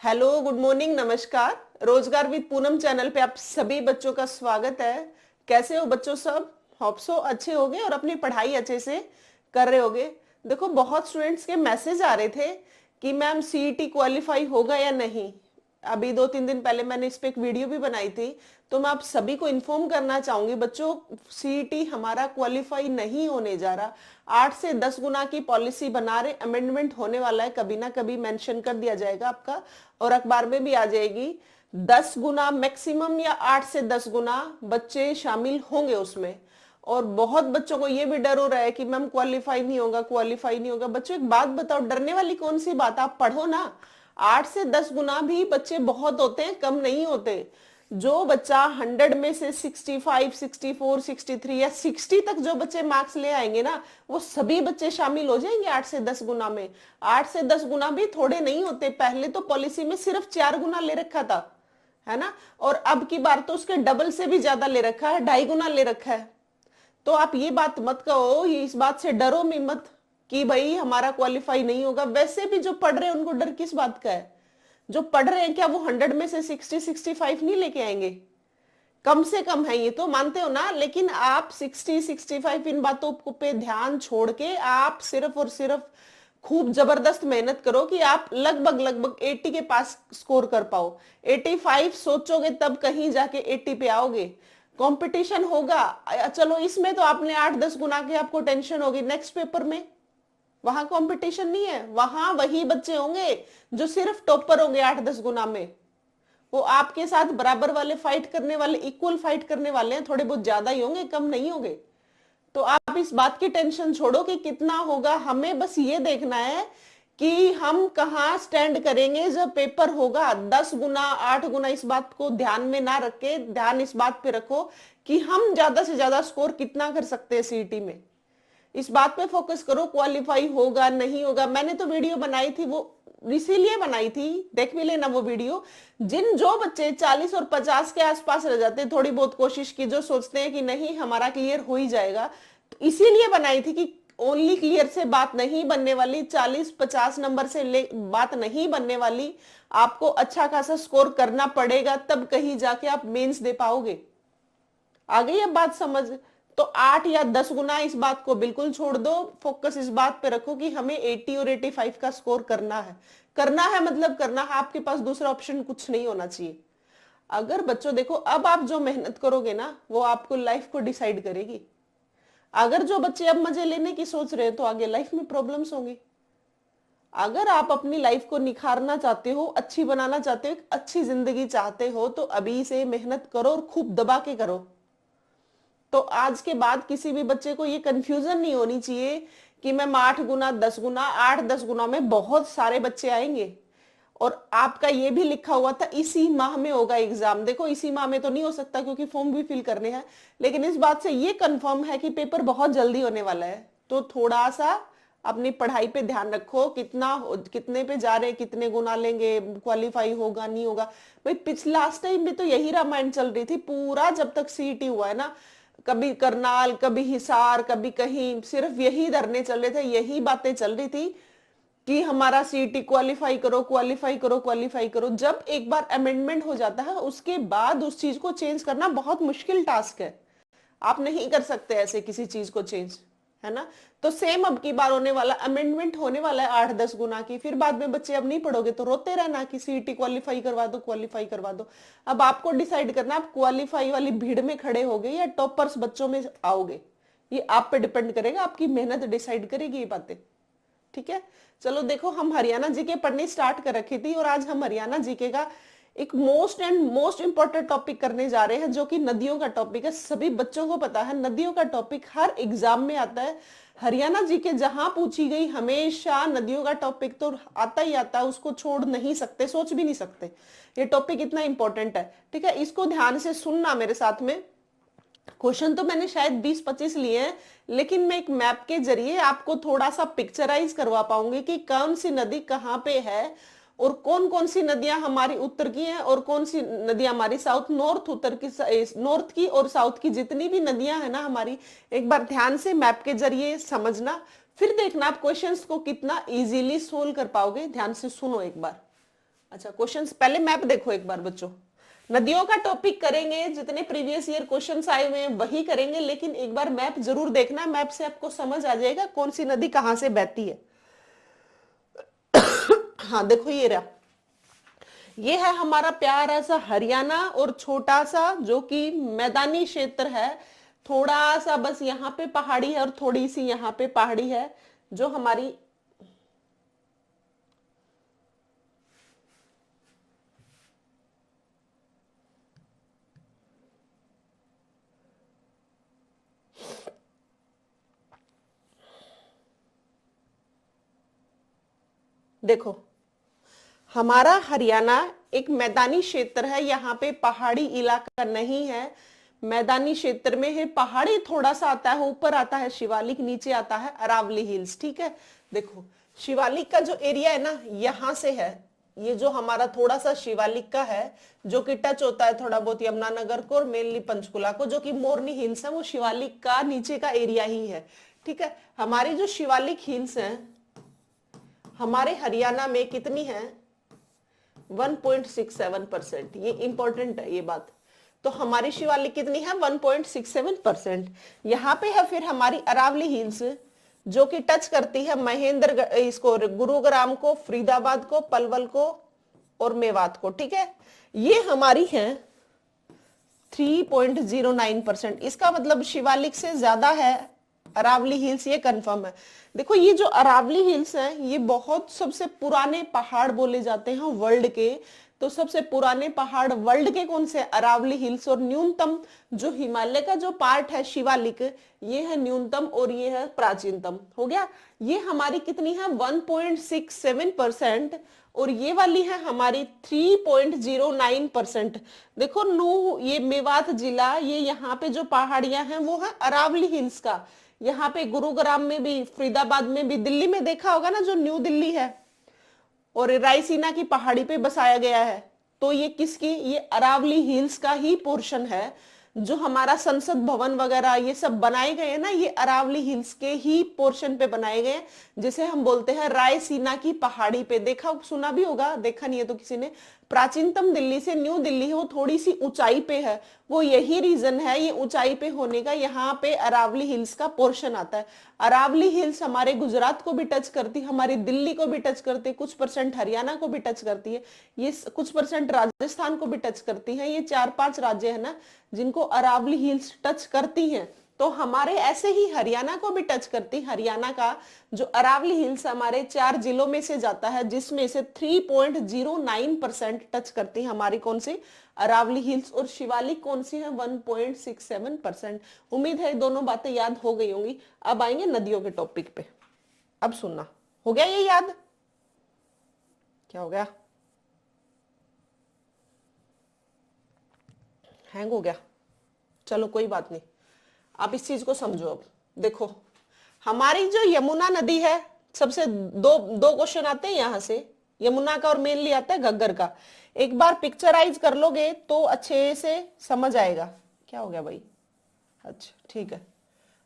Hello, good morning, नमस्कार। रोजगार with Poonam channel पे आप सभी बच्चों का स्वागत है। कैसे हो बच्चों सब? होप सो अच्छे होगे और अपनी पढ़ाई अच्छे से कर रहे होगे। देखो, बहुत स्टूडेंट्स के मैसेज आ रहे थे कि मैम सीईटी क्वालिफाई होगा या नहीं। अभी 2-3 दिन पहले मैंने इस पे एक वीडियो भी बनाई थी, तो मैं आप सभी को इन्फॉर्म करना चाहूंगी बच्चों, सीईटी हमारा क्वालिफाई नहीं होने जा रहा। 8 से 10 गुना की पॉलिसी बना रहे, अमेंडमेंट होने वाला है, कभी ना कभी मेंशन कर दिया जाएगा आपका और अखबार में भी आ जाएगी। 10 गुना मैक्सिमम या 8 से 10 गुना बच्चे शामिल होंगे उसमें। और बहुत बच्चों को ये भी डर हो रहा है कि मैम क्वालिफाई नहीं होगा, क्वालिफाई नहीं होगा। बच्चों एक बात बताओ, डरने वाली कौन सी बात? आप पढ़ो ना। 8 से 10 गुना भी बच्चे बहुत होते हैं, कम नहीं होते। जो बच्चा 100 में से 65, 64, 63 या 60 तक जो बच्चे मार्क्स ले आएंगे ना, वो सभी बच्चे शामिल हो जाएंगे 8 से 10 गुना में। 8 से 10 गुना भी थोड़े नहीं होते। पहले तो पॉलिसी में सिर्फ 4 गुना ले रखा था, है ना, और अब की बार तो उसके डबल से भी ज्यादा ले रखा है, 2.5 गुना ले रखा है। तो आप ये बात मत कहो, ये इस बात से डरो भी मत कि भाई हमारा क्वालिफाई नहीं होगा। वैसे भी जो पढ़ रहे हैं उनको डर किस बात का है? जो पढ़ रहे हैं क्या वो 100 में से 60-65 नहीं लेके आएंगे? कम से कम है, ये तो मानते हो ना। लेकिन आप 60-65 इन बातों पे ध्यान छोड़ के आप सिर्फ और सिर्फ खूब जबरदस्त मेहनत करो कि आप लगभग लगभग 80 के पास स्कोर कर पाओ। 85 सोचोगे तब कहीं जाके 80 पे आओगे। कंपटीशन होगा, चलो इसमें तो आपने 8-10 गुना की आपको टेंशन होगी। नेक्स्ट पेपर में वहां कंपटीशन नहीं है, वहां वही बच्चे होंगे जो सिर्फ टॉपर होंगे 8-10 गुना में। वो आपके साथ बराबर वाले फाइट करने वाले, इक्वल फाइट करने वाले हैं, थोड़े बहुत ज्यादा ही होंगे, कम नहीं होंगे। तो आप इस बात की टेंशन छोड़ो कि कितना होगा। हमें बस ये देखना है कि हम कहाँ स्टैंड करेंगे जब पेपर होगा। 10 गुना 8 गुना इस बात को ध्यान में ना रख के ध्यान इस बात पे रखो कि हम ज्यादा से ज्यादा स्कोर कितना कर सकते हैं सीईटी में। इस बात पे फोकस करो, क्वालिफाई होगा नहीं होगा। मैंने तो वीडियो बनाई थी, वो इसीलिए बनाई थी, देख भी लेना वो वीडियो। जो बच्चे 40 और 50 के आसपास रह जाते हैं, थोड़ी बहुत कोशिश की, जो सोचते हैं कि नहीं हमारा क्लियर हो ही जाएगा, तो इसीलिए बनाई थी कि ओनली क्लियर से बात नहीं बनने वाली, 40-50 नंबर से बात नहीं बनने वाली। आपको अच्छा खासा स्कोर करना पड़ेगा, तब कहीं जाके आप मेंस दे पाओगे। आ गई अब बात समझ? तो 8 या 10 गुना इस बात को बिल्कुल छोड़ दो। फोकस इस बात पे रखो कि हमें 80 और 85 का स्कोर करना है। करना है मतलब करना है, आपके पास दूसरा ऑप्शन कुछ नहीं होना चाहिए। अगर बच्चों देखो, अब आप जो मेहनत करोगे ना वो आपको लाइफ को डिसाइड करेगी। अगर जो बच्चे अब मजे लेने की सोच रहे हैं तो आगे लाइफ में प्रॉब्लम्स होंगी। अगर आप अपनी लाइफ को निखारना चाहते हो, अच्छी बनाना चाहते हो, एक अच्छी जिंदगी चाहते हो, तो अभी से मेहनत करो और खूब दबा के करो। तो आज के बाद किसी भी बच्चे को ये कंफ्यूजन नहीं होनी चाहिए कि मैम 8 गुना 10 गुना, 8-10 गुना में बहुत सारे बच्चे आएंगे और आपका ये भी लिखा हुआ था इसी माह में होगा एग्जाम। देखो इसी माह में तो नहीं हो सकता क्योंकि फॉर्म भी फिल करने हैं, लेकिन इस बात से ये कंफर्म है कि पेपर बहुत जल्दी होने वाला है। तो थोड़ा सा अपनी पढ़ाई पे ध्यान रखो, कितने पे जा रहे हैं, कितने गुना लेंगे, क्वालिफाई होगा नहीं होगा। भाई पिछला लास्ट टाइम भी तो यही रामायण चल रही थी पूरा, जब तक सीईटी हुआ है ना। कभी करनाल, कभी हिसार, कभी कहीं, सिर्फ यही धरने चल रहे थे, यही बातें चल रही थी कि हमारा सीईटी क्वालिफाई करो, क्वालिफाई करो, क्वालिफाई करो। जब एक बार अमेंडमेंट हो जाता है उसके बाद उस चीज को चेंज करना बहुत मुश्किल टास्क है। आप नहीं कर सकते ऐसे किसी चीज को चेंज, है ना। तो सेम अब की बार होने वाला, अमेंडमेंट होने वाला है 8-10 गुना की। फिर बाद में बच्चे अब नहीं पढ़ोगे तो रोते रहना कि सीईटी क्वालिफाई करवा दो, क्वालिफाई करवा दो। अब आपको डिसाइड करना आप क्वालिफाई वाली भीड़ में खड़े होगे या टॉपर्स बच्चों में आओगे। ये आप पे डिपेंड करेगा, आपकी मेहनत डिसाइड करेगी ये बातें। ठीक है, चलो देखो, हम हरियाणा जीके पढ़नी स्टार्ट कर रखी थी और आज हम हरियाणा जीके का एक मोस्ट इंपॉर्टेंट टॉपिक करने जा रहे हैं, जो कि नदियों का टॉपिक है। सभी बच्चों को पता है नदियों का टॉपिक हर एग्जाम में आता है। हरियाणा जीके जहां पूछी गई हमेशा नदियों का टॉपिक तो आता ही आता है, उसको छोड़ नहीं सकते, सोच भी नहीं सकते। ये टॉपिक इतना इंपॉर्टेंट है। ठीक है, इसको ध्यान से सुनना मेरे साथ में। क्वेश्चन तो मैंने शायद 20-25 लिए हैं, लेकिन मैं एक मैप के जरिए आपको थोड़ा सा पिक्चराइज करवा पाऊंगी कि कौन सी नदी कहाँ पे है और कौन कौन सी नदियां हमारी उत्तर की हैं और कौन सी नदियां हमारी साउथ, नॉर्थ, उत्तर की, नॉर्थ की और साउथ की जितनी भी नदियां हैं ना हमारी, एक बार ध्यान से मैप के जरिए समझना। फिर देखना आप क्वेश्चंस को कितना इजीली सोल्व कर पाओगे। ध्यान से सुनो एक बार। अच्छा, क्वेश्चंस पहले मैप देखो एक बार बच्चों। नदियों का टॉपिक करेंगे, जितने प्रीवियस ईयर क्वेश्चंस आए हुए हैं वही करेंगे, लेकिन एक बार मैप जरूर देखना, मैप से आपको समझ आ जाएगा कौन सी नदी कहां से बहती है। हाँ देखो ये रहा, ये है हमारा प्यारा सा हरियाणा, और छोटा सा जो कि मैदानी क्षेत्र है, थोड़ा सा बस यहाँ पे पहाड़ी है और थोड़ी सी यहाँ पे पहाड़ी है, जो हमारी देखो हमारा हरियाणा एक मैदानी क्षेत्र है, यहाँ पे पहाड़ी इलाका नहीं है, मैदानी क्षेत्र में है, पहाड़ी थोड़ा सा आता है, ऊपर आता है शिवालिक, नीचे आता है अरावली हिल्स। ठीक है, देखो शिवालिक का जो एरिया है ना यहां से है, ये जो हमारा थोड़ा सा शिवालिक का है जो कि टच होता है थोड़ा बहुत यमुनानगर को और मेनली पंचकुला को, जो कि मोरनी हिल्स है, वो शिवालिक का नीचे का एरिया ही है। ठीक है, हमारी जो शिवालिक हिल्स है हमारे हरियाणा में कितनी है, 1.67%। ये इंपॉर्टेंट है ये बात। तो हमारी शिवालिक कितनी है, 1.67%। यहाँ पे है फिर हमारी अरावली हिल्स जो कि टच करती है महेंद्र इसको, गुरुग्राम को, फरीदाबाद को, पलवल को और मेवात को। ठीक है, ये हमारी है 3.09%। इसका मतलब शिवालिक से ज्यादा है अरावली हिल्स, ये कंफर्म है। देखो ये जो अरावली हिल्स हैं ये बहुत सबसे पुराने पहाड़ बोले जाते हैं वर्ल्ड के। तो सबसे पुराने पहाड़ वर्ल्ड के कौन से, अरावली हिल्स। और न्यूनतम जो हिमालय का जो पार्ट है शिवालिक, ये है न्यूनतम और ये है प्राचीनतम। हो गया, ये हमारी कितनी है 1.67%, और ये वाली है हमारी 3.09%। देखो नू, ये मेवात जिला, ये यहाँ पे जो पहाड़ियां हैं वो है अरावली हिल्स का। यहाँ पे गुरुग्राम में भी, फरीदाबाद में भी, दिल्ली में देखा होगा ना जो न्यू दिल्ली है, और रायसीना की पहाड़ी पे बसाया गया है। तो ये किसकी, ये अरावली हिल्स का ही पोर्शन है। जो हमारा संसद भवन वगैरह ये सब बनाए गए हैं ना, ये अरावली हिल्स के ही पोर्शन पे बनाए गए हैं, जिसे हम बोलते हैं रायसीना की पहाड़ी पे। देखा सुना भी होगा, देखा नहीं है तो किसी ने। प्राचीनतम दिल्ली से न्यू दिल्ली है वो थोड़ी सी ऊंचाई पे है, वो यही रीजन है ये ऊंचाई पे होने का, यहाँ पे अरावली हिल्स का पोर्शन आता है। अरावली हिल्स हमारे गुजरात को भी टच करती है, हमारी दिल्ली को भी टच करती है, कुछ परसेंट हरियाणा को भी टच करती है, ये कुछ परसेंट राजस्थान को भी टच करती है। ये 4-5 राज्य है ना जिनको अरावली हिल्स टच करती हैं। तो हमारे ऐसे ही हरियाणा को भी टच करती, हरियाणा का जो अरावली हिल्स हमारे 4 जिलों में से जाता है, जिसमें से 3.09% टच करती है हमारी कौन सी, अरावली हिल्स। और शिवालिक कौन सी है, 1.67%। उम्मीद है दोनों बातें याद हो गई होंगी। अब आएंगे नदियों के टॉपिक पे। अब सुनना, हो गया ये याद, क्या हो गया, हैंग हो गया, चलो कोई बात नहीं। आप इस चीज को समझो। अब देखो हमारी जो यमुना नदी है, सबसे दो क्वेश्चन आते हैं यहां से, यमुना का और मेनली आता है घग्गर का। एक बार पिक्चराइज कर लोगे तो अच्छे से समझ आएगा। क्या हो गया भाई, अच्छा ठीक है।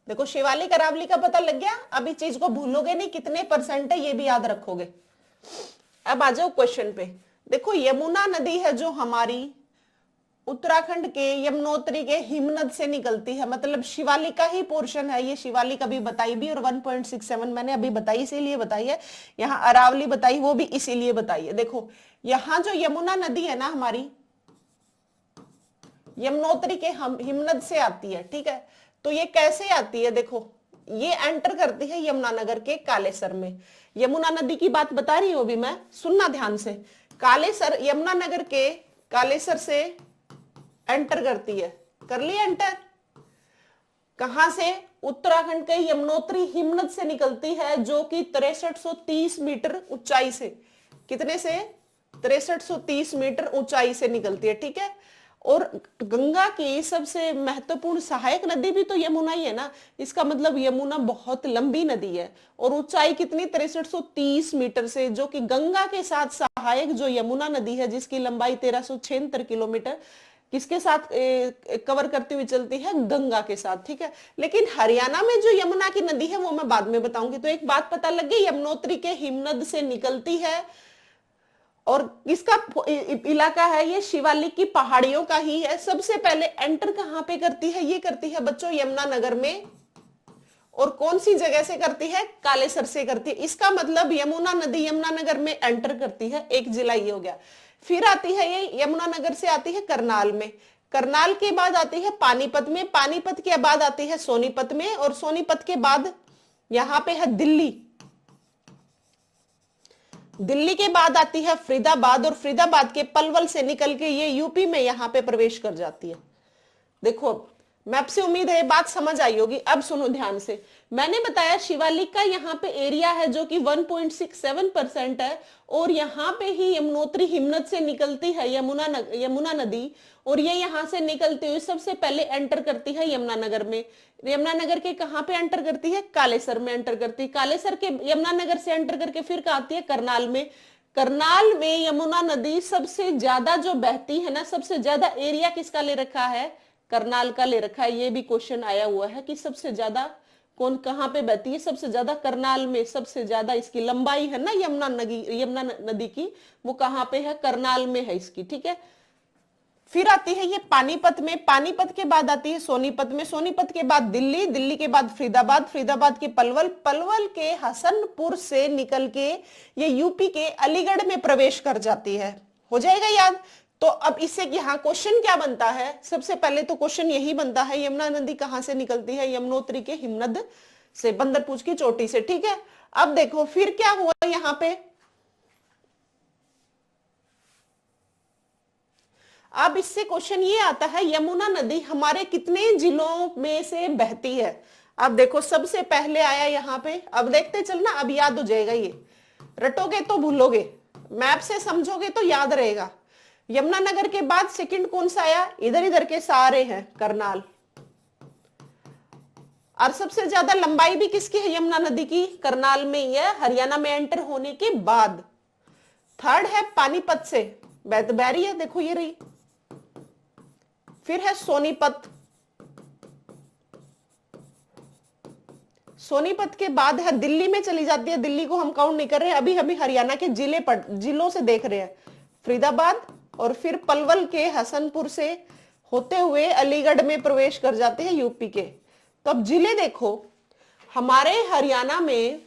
देखो शिवालिक अरावली का पता लग गया, अब इस चीज को भूलोगे नहीं, कितने परसेंट है ये भी याद रखोगे। अब आ जाओ क्वेश्चन पे। देखो यमुना नदी है जो हमारी उत्तराखंड के यमुनोत्री के हिमनद से निकलती है, मतलब शिवालिक का ही पोर्शन है ये। शिवालिक अभी बताई भी, और 1.67 मैंने अभी बताई इसीलिए बताई है। यहाँ अरावली बताई वो भी इसीलिए बताई है। देखो यहाँ जो यमुना नदी है ना हमारी, यमुनोत्री के हिमनद से आती है। ठीक है, तो ये कैसे आती है, देखो ये एंटर करती है यमुनानगर के कालेसर में। यमुना नदी की बात बता रही हूं अभी मैं, सुनना ध्यान से। कालेसर, यमुनानगर के कालेसर से एंटर करती है, कर ली एंटर। कहां से, उत्तराखंड के यमुनोत्री हिमनद से निकलती है, जो कि 6330 मीटर ऊंचाई से, कितने से, 6330 मीटर ऊंचाई से निकलती है। ठीक है, और गंगा की सबसे महत्वपूर्ण सहायक नदी भी तो यमुना ही है ना, इसका मतलब यमुना बहुत लंबी नदी है। और ऊंचाई कितनी, 6330 मीटर से, जो कि गंगा के साथ सहायक जो यमुना नदी है जिसकी लंबाई 1376 किलोमीटर, किसके साथ कवर करती हुई चलती है, गंगा के साथ। ठीक है, लेकिन हरियाणा में जो यमुना की नदी है वो मैं बाद में बताऊंगी। तो एक बात पता लग गई, यमुनोत्री के हिमनद से निकलती है और किसका इलाका है ये? शिवालिक की पहाड़ियों का ही है। सबसे पहले एंटर कहां पे करती है? ये करती है बच्चों यमुनानगर में। और कौन सी जगह से करती है? कालेसर से करती है। इसका मतलब यमुना नदी यमुनानगर में एंटर करती है। एक जिला ये हो गया। फिर आती है ये यमुनानगर से आती है करनाल में। करनाल के बाद आती है पानीपत में। पानीपत के बाद आती है सोनीपत में। और सोनीपत के बाद यहां पे है दिल्ली। दिल्ली के बाद आती है फरीदाबाद। और फरीदाबाद के पलवल से निकल के ये यूपी में यहां पे प्रवेश कर जाती है। देखो मैप से उम्मीद है बात समझ आई होगी। अब सुनो ध्यान से। मैंने बताया शिवालिक का यहाँ पे एरिया है जो कि 1.67% है। और यहाँ पे ही यमुनोत्री हिमनद से निकलती है यमुना नदी। और ये यहाँ से निकलती हुई सबसे पहले एंटर करती है यमुनानगर में। यमुनानगर के कहाँ पे एंटर करती है? कालेसर में एंटर करती है। कालेसर के यमुनानगर से एंटर करके फिर कहाँ आती है? करनाल में। करनाल में यमुना नदी सबसे ज्यादा जो बहती है ना, सबसे ज्यादा एरिया किसका ले रखा है? करनाल का ले रखा है। ये भी क्वेश्चन आया हुआ है कि सबसे ज्यादा कौन कहां पे बहती है? सबसे ज्यादा करनाल में। सबसे ज्यादा इसकी लंबाई है ना यमुना नदी की, वो कहां पे है? करनाल में है इसकी। ठीक है। फिर आती है ये पानीपत में। पानीपत के बाद आती है सोनीपत में। सोनीपत के बाद दिल्ली। दिल्ली के बाद फरीदाबाद। फरीदाबाद के पलवल। पलवल के हसनपुर से निकल के ये यूपी के अलीगढ़ में प्रवेश कर जाती है। हो जाएगा याद? तो अब इससे यहाँ क्वेश्चन क्या बनता है? सबसे पहले तो क्वेश्चन यही बनता है यमुना नदी कहां से निकलती है? यमुनोत्री के हिमनद से, बंदरपूछ की चोटी से। ठीक है। अब देखो फिर क्या हुआ यहां पे। अब इससे क्वेश्चन ये आता है यमुना नदी हमारे कितने जिलों में से बहती है? अब देखो सबसे पहले आया यहां पे। अब देखते चलना, अब याद हो जाएगा। ये रटोगे तो भूलोगे, मैप से समझोगे तो याद रहेगा। यमुनानगर के बाद सेकंड कौन सा आया? इधर इधर के सारे हैं, करनाल। और सबसे ज्यादा लंबाई भी किसकी है यमुना नदी की? करनाल में ही है, हरियाणा में एंटर होने के बाद। थर्ड है पानीपत से बह रही है, देखो ये रही। फिर है सोनीपत। सोनीपत के बाद है दिल्ली में चली जाती है। दिल्ली को हम काउंट नहीं कर रहे, अभी अभी हरियाणा के जिलों से देख रहे हैं। फरीदाबाद और फिर पलवल के हसनपुर से होते हुए अलीगढ़ में प्रवेश कर जाते हैं यूपी के। तो अब जिले देखो, हमारे हरियाणा में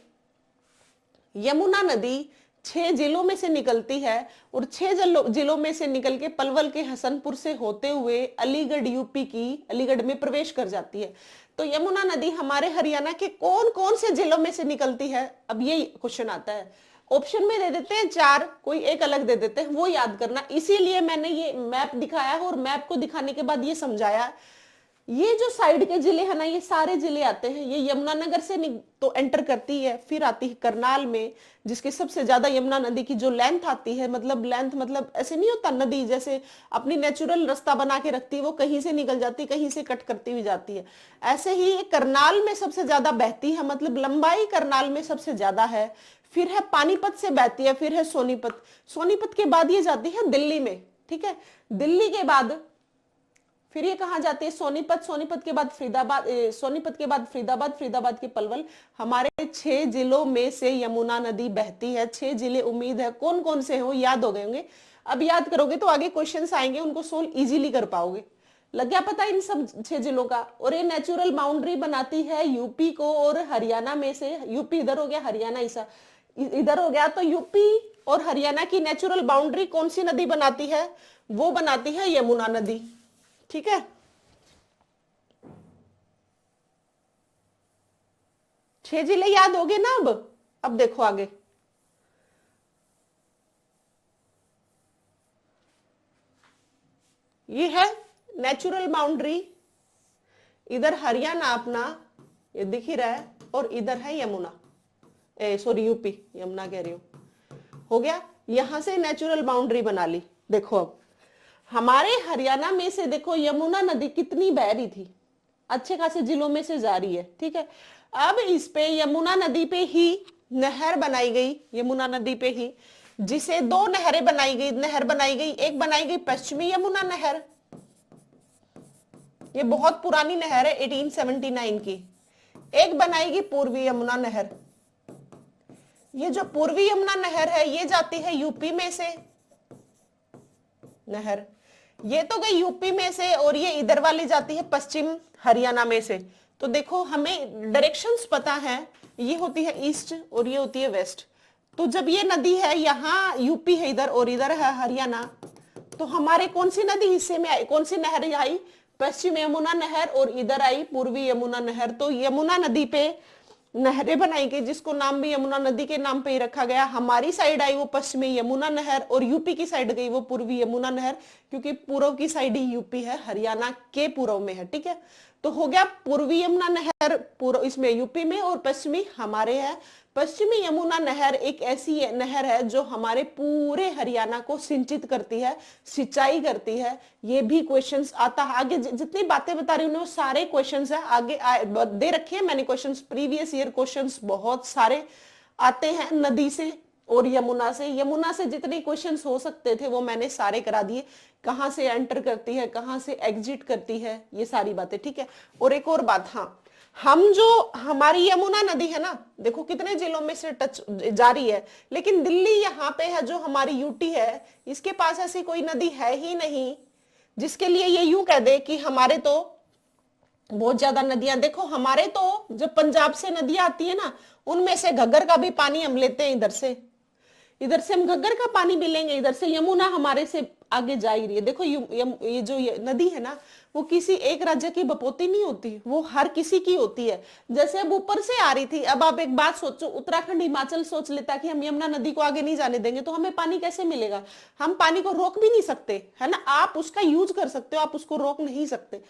यमुना नदी 6 जिलों में से निकलती है। और 6 जिलों में से निकल के पलवल के हसनपुर से होते हुए अलीगढ़ यूपी की अलीगढ़ में प्रवेश कर जाती है। तो यमुना नदी हमारे हरियाणा के कौन कौन से जिलों में से निकलती है? अब ये क्वेश्चन आता है। ऑप्शन में दे देते हैं 4, कोई एक अलग दे देते हैं, वो याद करना। इसीलिए मैंने ये मैप दिखाया है और मैप को दिखाने के बाद ये समझाया। ये जो साइड के जिले हैं ना, ये सारे जिले आते हैं। ये यमुनानगर से तो एंटर करती है, फिर आती है करनाल में, जिसके सबसे ज्यादा यमुना नदी की जो लेंथ आती है, मतलब लेंथ मतलब ऐसे नहीं होता नदी जैसे अपनी नेचुरल रास्ता बना के रखती है, वो कहीं से निकल जाती है, कहीं से कट करती हुई जाती है। ऐसे ही करनाल में सबसे ज्यादा बहती है, मतलब लंबाई करनाल में सबसे ज्यादा है। फिर है पानीपत से बहती है, फिर है सोनीपत। सोनीपत के बाद ये जाती है दिल्ली में। ठीक है। दिल्ली के बाद फिर ये कहां जाती है? सोनीपत। सोनीपत के बाद फरीदाबाद। सोनीपत के बाद फरीदाबाद। फरीदाबाद के पलवल। हमारे 6 जिलों में से यमुना नदी बहती है। 6 जिले उम्मीद है कौन कौन से हो, याद हो गए होंगे। अब याद करोगे तो आगे क्वेश्चंस आएंगे, उनको सोल्व इजीली कर पाओगे। लग गया पता इन सब 6 जिलों का। और ये नेचुरल बाउंड्री बनाती है यूपी को और हरियाणा में से। यूपी इधर हो गया, हरियाणा इधर हो गया। तो यूपी और हरियाणा की नेचुरल बाउंड्री कौन सी नदी बनाती है? वो बनाती है यमुना नदी। ठीक है। 6 जिले याद हो गए ना। अब देखो आगे। ये है नेचुरल बाउंड्री। इधर हरियाणा अपना ये दिख ही रहा है, और इधर है यमुना, सॉरी यूपी, यमुना कह रही हूं। हो गया। यहां से नेचुरल बाउंड्री बना ली। देखो अब हमारे हरियाणा में से देखो यमुना नदी कितनी बह रही थी, अच्छे खासे जिलों में से जा रही है। ठीक है। अब इस पे यमुना नदी पे ही नहर बनाई गई। यमुना नदी पे ही जिसे 2 नहरें बनाई गई, नहर बनाई गई। एक बनाई गई पश्चिमी यमुना नहर, ये बहुत पुरानी नहर है 1879 की। एक बनाई गई पूर्वी यमुना नहर। ये जो पूर्वी यमुना नहर है ये जाती है यूपी में से, नहर ये तो गई यूपी में से, और ये इधर वाली जाती है पश्चिम हरियाणा में से। तो देखो हमें डायरेक्शंस पता है, ये होती है ईस्ट और ये होती है वेस्ट। तो जब ये नदी है यहाँ यूपी है इधर और इधर है हरियाणा, तो हमारे कौन सी नदी हिस्से में आई, कौन सी नहर आई, पश्चिम यमुना नहर, और इधर आई पूर्वी यमुना नहर। तो यमुना नदी पे नहरें बनाई गई जिसको नाम भी यमुना नदी के नाम पे ही रखा गया। हमारी साइड आई वो पश्चिमी यमुना नहर और यूपी की साइड गई वो पूर्वी यमुना नहर, क्योंकि पूर्व की साइड ही यूपी है, हरियाणा के पूर्व में है। ठीक है, तो हो गया पूर्वी यमुना नहर पूर्व इसमें यूपी में और पश्चिमी हमारे है। पश्चिमी यमुना नहर एक ऐसी नहर है जो हमारे पूरे हरियाणा को सिंचित करती है, सिंचाई करती है। ये भी क्वेश्चंस आता है आगे, जितनी बातें बता रही हूँ वो सारे क्वेश्चंस है आगे दे रखे हैं मैंने क्वेश्चंस, प्रीवियस ईयर क्वेश्चंस बहुत सारे आते हैं नदी से और यमुना से। यमुना से जितने क्वेश्चंस हो सकते थे वो मैंने सारे करा दिए, कहां से एंटर करती है, कहां से एग्जिट करती है, ये सारी बातें। ठीक है, और एक और बात, हाँ हम जो हमारी यमुना नदी है ना, देखो कितने जिलों में से टच जारी है, लेकिन दिल्ली यहाँ पे है जो हमारी यूटी है, इसके पास ऐसी कोई नदी है ही नहीं जिसके लिए ये यूं कह दे कि हमारे तो बहुत ज्यादा नदियां। देखो हमारे तो जब पंजाब से नदियां आती है ना, उनमें से घग्गर का भी पानी हम लेते हैं, इधर से हम घग्गर का पानी भी लेंगे, इधर से यमुना हमारे से आगे जा ही रही है। देखो ये जो नदी है ना, वो किसी एक राज्य की बपोती नहीं होती, वो हर किसी की होती है। जैसे अब ऊपर से आ रही थी, अब आप एक बात सोचो, उत्तराखंड हिमाचल सोच लेता कि हम यमुना नदी को आगे नहीं जाने देंगे, तो हमें पानी कैसे मिलेगा? हम पानी को रोक भी नहीं सकते, है ना। आप उसका यूज कर सकते हो, आप उसको रोक नहीं सकते।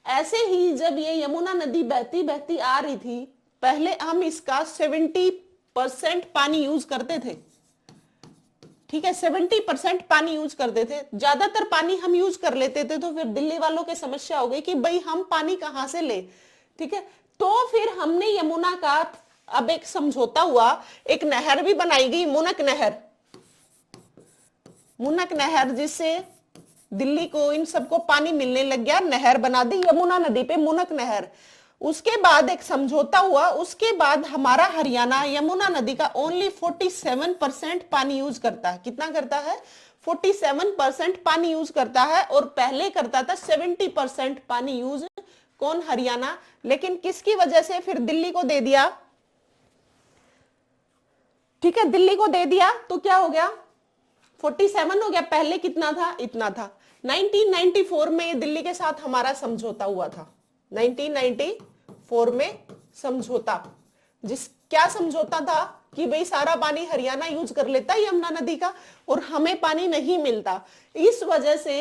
ऐसे ही जब ये यमुना नदी बहती बहती आ रही थी, पहले हम इसका 70% पानी यूज करते थे। ठीक है, 70% पानी यूज करते थे, ज्यादातर पानी हम यूज कर लेते थे। तो फिर दिल्ली वालों की समस्या हो गई कि भाई हम पानी कहां से ले। ठीक है, तो फिर हमने यमुना का अब एक समझौता हुआ, एक नहर भी बनाई गई, मुनक नहर, जिससे दिल्ली को इन सबको पानी मिलने लग गया, नहर बना दी यमुना नदी पे, मुनक नहर। उसके बाद एक समझौता हुआ, उसके बाद हमारा हरियाणा यमुना नदी का ओनली 47% पानी यूज करता है। कितना करता है? 47% पानी यूज करता है, और पहले करता था 70% पानी यूज। कौन? हरियाणा। लेकिन किसकी वजह से फिर दिल्ली को दे दिया? ठीक है, दिल्ली को दे दिया तो क्या हो गया? 47 हो गया, पहले कितना था? इतना था। 1994 में दिल्ली के साथ हमारा समझौता हुआ था, 1994 में समझौता। क्या समझौता था? कि भाई सारा पानी हरियाणा यूज कर लेता है यमुना नदी का, और हमें पानी नहीं मिलता। इस वजह से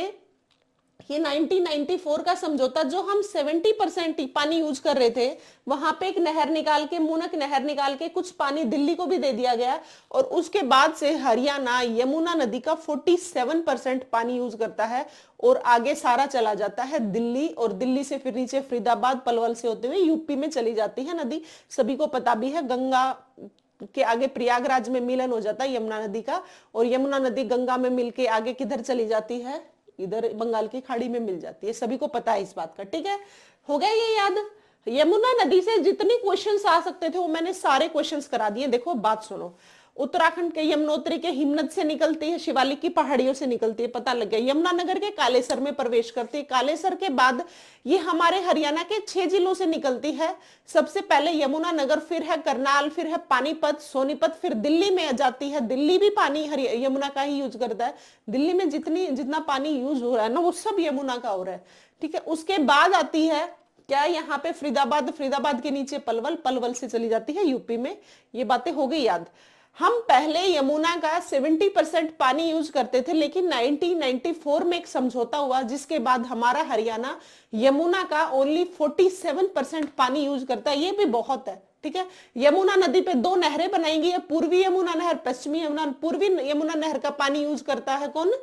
ये 1994 का समझौता, जो हम 70% पानी यूज कर रहे थे, वहां पे एक नहर निकाल के, मुनक नहर निकाल के कुछ पानी दिल्ली को भी दे दिया गया। और उसके बाद से हरियाणा यमुना नदी का 47% पानी यूज करता है, और आगे सारा चला जाता है दिल्ली, और दिल्ली से फिर नीचे फरीदाबाद पलवल से होते हुए यूपी में चली जाती है नदी। सभी को पता भी है, गंगा के आगे प्रयागराज में मिलन हो जाता है यमुना नदी का, और यमुना नदी गंगा में मिलके आगे किधर चली जाती है? इधर बंगाल की खाड़ी में मिल जाती है। सभी को पता है इस बात का। ठीक है, हो गया ये याद। यमुना नदी से जितने क्वेश्चंस आ सकते थे वो मैंने सारे क्वेश्चंस करा दिए। देखो बात सुनो, उत्तराखंड के यमुनोत्री के हिमनद से निकलती है, शिवालिक की पहाड़ियों से निकलती है, पता लग गया। यमुनानगर के कालेसर में प्रवेश करती है, कालेसर के बाद ये हमारे हरियाणा के 6 जिलों से निकलती है। सबसे पहले यमुनानगर, फिर है करनाल, फिर है पानीपत, सोनीपत, फिर दिल्ली में जाती है। दिल्ली भी पानी यमुना का ही यूज करता है। दिल्ली में जितना पानी यूज हो रहा है ना, वो सब यमुना का हो रहा है। ठीक है, उसके बाद आती है क्या? यहाँ पे फरीदाबाद के नीचे पलवल से चली जाती है यूपी में। ये बातें हो गई याद। हम पहले यमुना का 70% पानी यूज करते थे, लेकिन 1994 में एक समझौता हुआ, जिसके बाद हमारा हरियाणा यमुना का ओनली 47% पानी यूज करता है। ये भी बहुत है। ठीक है, यमुना नदी पे 2 नहरें बनाएंगी, पूर्वी यमुना नहर, पश्चिमी यमुना। पूर्वी यमुना नहर का पानी यूज करता है कौन?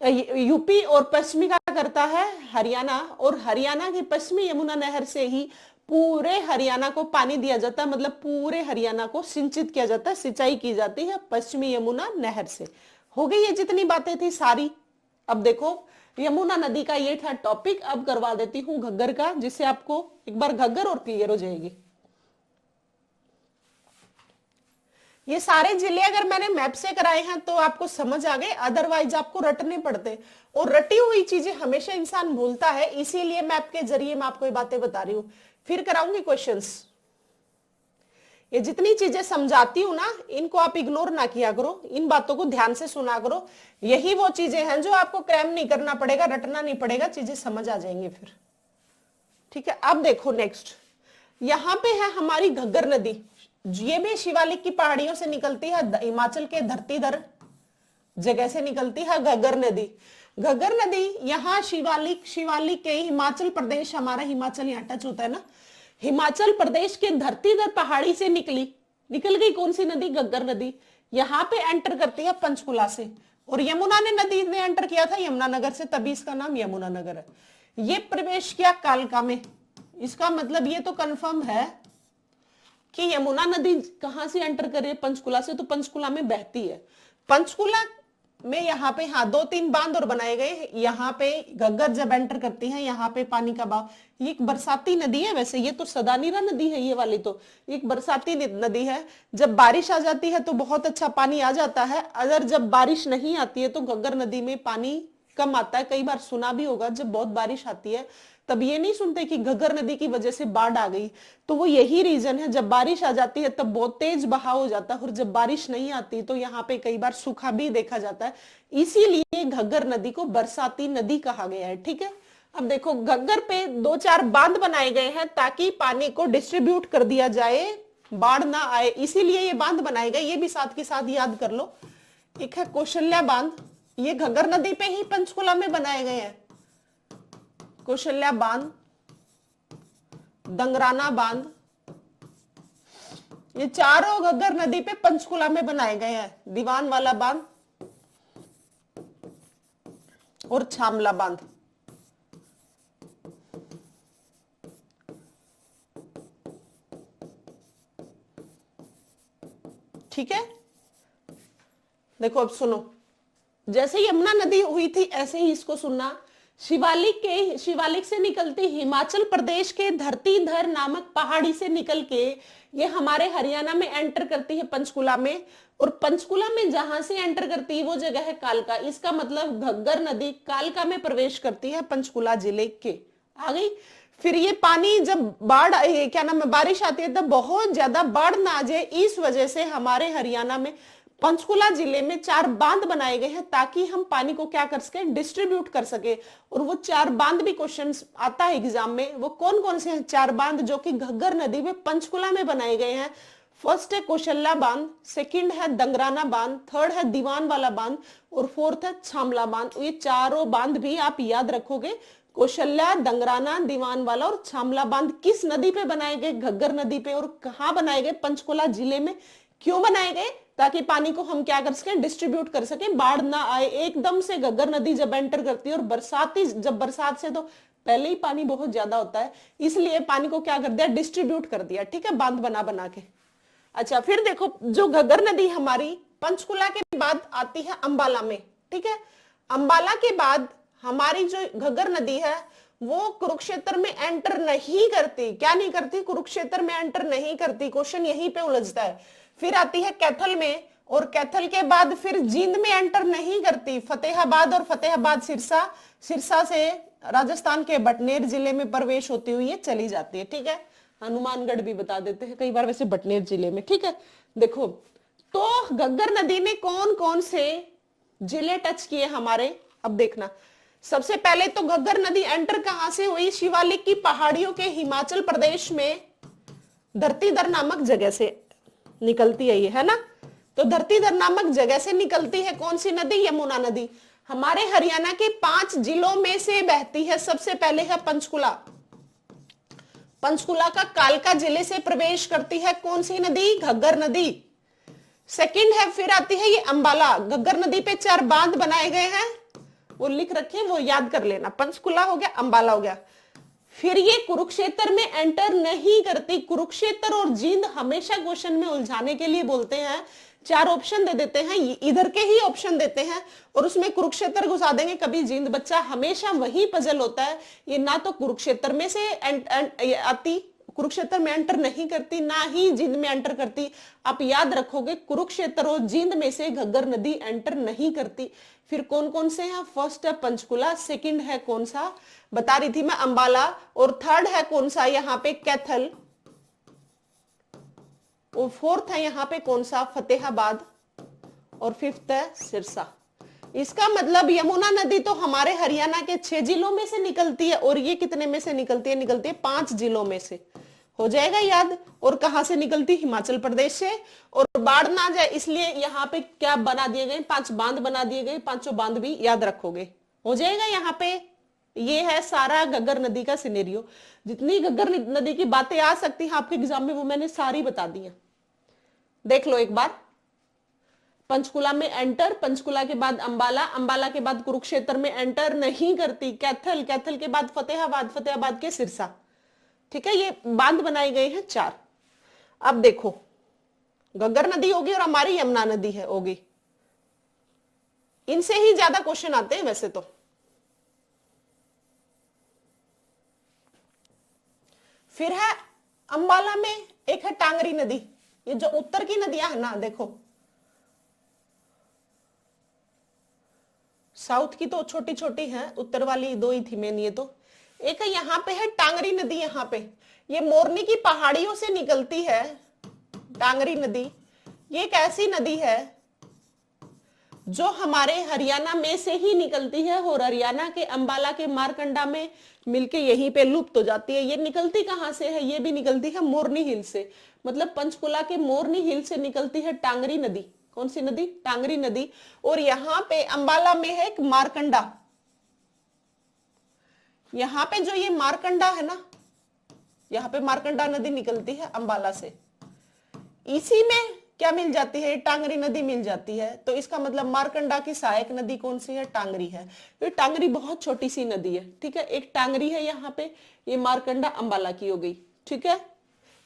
यूपी, और पश्चिमी का करता है हरियाणा। और हरियाणा की पश्चिमी यमुना नहर से ही पूरे हरियाणा को पानी दिया जाता है, मतलब पूरे हरियाणा को सिंचित किया जाता है, सिंचाई की जाती है पश्चिमी यमुना नहर से। हो गई ये जितनी बातें थी सारी। अब देखो यमुना नदी का ये था टॉपिक। अब करवा देती हूं घग्गर का, जिससे आपको एक बार घग्गर और क्लियर हो जाएगी। ये सारे जिले अगर मैंने मैप से कराए हैं तो आपको समझ आ गए, अदरवाइज आपको रटने पड़ते, और रटी हुई चीजें हमेशा इंसान भूलता है, इसीलिए मैप के जरिए मैं आपको ये बातें बता रही हूं। फिर कराऊंगी क्वेश्चंस। ये जितनी चीजें समझाती हूं ना, इनको आप इग्नोर ना किया करो, इन बातों को ध्यान से सुना करो। यही वो चीजें हैं जो आपको क्रैम नहीं करना पड़ेगा, रटना नहीं पड़ेगा, चीजें समझ आ जाएंगी फिर। ठीक है, अब देखो नेक्स्ट, यहां पे है हमारी घग्गर नदी। ये भी शिवालिक की पहाड़ियों से निकलती है, हिमाचल के धरतीधर जगह से निकलती है घग्गर नदी। घग्गर नदी यहाँ शिवालिक के हिमाचल प्रदेश, हमारा हिमाचल यहाँ टच होता है ना, हिमाचल प्रदेश के धरतीधर पहाड़ी से निकल गई कौन सी नदी? घग्गर नदी। यहाँ पे एंटर करती है पंचकुला से, और यमुना नदी ने एंटर किया था यमुनानगर से, तभी इसका नाम यमुनानगर है। ये प्रवेश किया कालका में। इसका मतलब ये तो कंफर्म है कि यमुना नदी कहां से एंटर करे? पंचकुला से, तो पंचकुला में बहती है। पंचकुला में यहाँ पे हाँ 2-3 बांध और बनाए गए। यहाँ पे घग्गर जब एंटर करती है, यहाँ पे पानी का बहाव, ये एक बरसाती नदी है। वैसे ये तो सदानीरा नदी है, ये वाली तो एक बरसाती नदी है। जब बारिश आ जाती है तो बहुत अच्छा पानी आ जाता है, अगर जब बारिश नहीं आती है तो घग्गर नदी में पानी कम आता है। कई बार सुना भी होगा, जब बहुत बारिश आती है तब ये नहीं सुनते कि घग्गर नदी की वजह से बाढ़ आ गई, तो वो यही रीजन है। जब बारिश आ जाती है तब बहुत तेज बहाव हो जाता है, और जब बारिश नहीं आती तो यहाँ पे कई बार सूखा भी देखा जाता है। इसीलिए घग्गर नदी को बरसाती नदी कहा गया है। ठीक है, अब देखो घग्गर पे 2-4 बांध बनाए गए हैं ताकि पानी को डिस्ट्रीब्यूट कर दिया जाए, बाढ़ ना आए, इसीलिए ये बांध बनाए गए। ये भी साथ के साथ याद कर लो। एक है कौशल्या बांध, ये घग्गर नदी पे ही पंचकुला में बनाए गए हैं। कौशल्या बांध, दंगराना बांध, ये चारों घग्गर नदी पे पंचकुला में बनाए गए हैं। दीवान वाला बांध और छामला बांध। ठीक है, देखो अब सुनो, जैसे यमुना नदी हुई थी ऐसे ही इसको सुनना। शिवालिक से निकलती हिमाचल प्रदेश के धरतीधर नामक पहाड़ी से निकल के ये हमारे हरियाणा में एंटर करती है पंचकुला में, और पंचकुला में जहां से एंटर करती है वो जगह है कालका। इसका मतलब घग्गर नदी कालका में प्रवेश करती है पंचकुला जिले के। आ गई। फिर ये पानी जब क्या नाम है, बारिश आती है तब बहुत ज्यादा बाढ़ ना आ जाए, इस वजह से हमारे हरियाणा में पंचकुला जिले में 4 बांध बनाए गए हैं ताकि हम पानी को क्या कर सके, डिस्ट्रीब्यूट कर सके। और वो 4 बांध भी क्वेश्चन आता है एग्जाम में। वो कौन कौन से हैं 4 बांध जो कि घग्गर नदी में पंचकुला में बनाए गए हैं? फर्स्ट है कौशल्या बांध, सेकंड है दंगराना बांध, थर्ड है दीवान वाला बांध, और फोर्थ है छामला बांध। ये चारों बांध भी आप याद रखोगे। कौशल्या, दंगराना, दीवान वाला और छामला बांध किस नदी पे बनाए गए? घग्गर नदी पे। और कहाँ बनाए गए? पंचकुला जिले में। क्यों बनाए गए? ताकि पानी को हम क्या कर सके, डिस्ट्रीब्यूट कर सके, बाढ़ ना आए। एकदम से घग्गर नदी जब एंटर करती है, और जब बरसात से तो पहले ही पानी बहुत ज्यादा होता है, इसलिए पानी को क्या कर दिया, डिस्ट्रीब्यूट कर दिया। ठीक है, बांध बना बना के। अच्छा, फिर देखो जो घग्गर नदी हमारी पंचकुला के बाद आती है अंबाला में। ठीक है, अंबाला के बाद हमारी जो घग्गर नदी है वो कुरुक्षेत्र में एंटर नहीं करती। क्या नहीं करती? कुरुक्षेत्र में एंटर नहीं करती। क्वेश्चन यहीं पे उलझता है। फिर आती है कैथल में, और कैथल के बाद फिर जींद में एंटर नहीं करती। फतेहाबाद और फतेहाबाद सिरसा से राजस्थान के बटनेर जिले में प्रवेश होती हुई ये चली जाती है। ठीक है, हनुमानगढ़ भी बता देते हैं कई बार वैसे बटनेर जिले में। ठीक है, देखो तो घग्गर नदी ने कौन कौन से जिले टच किए हमारे, अब देखना। सबसे पहले तो घग्गर नदी एंटर कहां से हुई? शिवालिक की पहाड़ियों के हिमाचल प्रदेश में धरतीधर नामक जगह से निकलती है ये, है ना। तो धरतीधर नामक जगह से निकलती है कौन सी नदी? यमुना नदी। हमारे हरियाणा के 5 जिलों में से बहती है। सबसे पहले है पंचकुला। पंचकुला का कालका जिले से प्रवेश करती है कौन सी नदी? घग्गर नदी। सेकंड है, फिर आती है ये अंबाला। घग्गर नदी पे 4 बांध बनाए गए हैं, वो लिख रखे, वो याद कर लेना। पंचकुला हो गया, अंबाला हो गया। फिर ये कुरुक्षेत्र में एंटर नहीं करती। कुरुक्षेत्र और जींद हमेशा क्वेश्चन में उलझाने के लिए बोलते हैं। 4 ऑप्शन दे देते हैं, इधर के ही ऑप्शन देते हैं और उसमें कुरुक्षेत्र घुसा देंगे, कभी जींद। बच्चा हमेशा वही पजल होता है। ये ना तो कुरुक्षेत्र में से आती कुरुक्षेत्र में एंटर नहीं करती, ना ही जींद में एंटर करती। आप याद रखोगे कुरुक्षेत्र और जींद में से घग्गर नदी एंटर नहीं करती। फिर कौन कौन से हैं? फर्स्ट है पंचकुला, सेकंड है कौन सा बता रही थी मैं, अंबाला, और थर्ड है कौन सा यहाँ पे? कैथल, और फोर्थ है यहाँ पे कौन सा? फतेहाबाद, और फिफ्थ है सिरसा। इसका मतलब यमुना नदी तो हमारे हरियाणा के 6 जिलों में से निकलती है, और ये कितने में से निकलती है? निकलती है 5 जिलों में से। हो जाएगा याद। और कहां से निकलती? हिमाचल प्रदेश से। और बाढ़ ना जाए इसलिए यहाँ पे क्या बना दिए गए? 5 बांध बना दिए गए। 5 बांध भी याद रखोगे। हो जाएगा यहाँ पे। ये है सारा घग्गर नदी का सिनेरियो। जितनी घग्गर नदी की बातें आ सकती हैं आपके एग्जाम में वो मैंने सारी बता दी है। देख लो एक बार। पंचकुला में एंटर, पंचकुला के बाद अंबाला, अंबाला के बाद कुरुक्षेत्र में एंटर नहीं करती। कैथल, कैथल के बाद फतेहाबाद, फतेहाबाद के सिरसा। ठीक है, ये बांध बनाए गए हैं 4। अब देखो घग्गर नदी होगी और हमारी यमुना नदी है होगी। इनसे ही ज्यादा क्वेश्चन आते हैं वैसे तो। फिर है अंबाला में एक है टांगरी नदी। ये जो उत्तर की नदियां है ना, देखो साउथ की तो छोटी छोटी है, उत्तर वाली 2 ही थी मेन। ये तो एक है यहाँ पे है टांगरी नदी। यहाँ पे ये मोरनी की पहाड़ियों से निकलती है टांगरी नदी। ये एक ऐसी नदी है जो हमारे हरियाणा में से ही निकलती है और हरियाणा के अंबाला के मारकंडा में मिलके यहीं पे लुप्त हो जाती है। ये निकलती कहां से है? ये भी निकलती है मोरनी हिल से। मतलब पंचकुला के मोरनी हिल से निकलती है टांगरी नदी। कौन सी नदी? टांगरी नदी। और यहाँ पे अंबाला में है एक मारकंडा। यहाँ पे जो ये मारकंडा है ना, यहाँ पे मारकंडा नदी निकलती है अंबाला से। इसी में क्या मिल जाती है? टांगरी नदी मिल जाती है। तो इसका मतलब मारकंडा की सहायक नदी कौन सी है? टांगरी है। ये टांगरी बहुत छोटी सी नदी है। ठीक है, एक टांगरी है यहाँ पे, ये मारकंडा अंबाला की हो गई। ठीक है,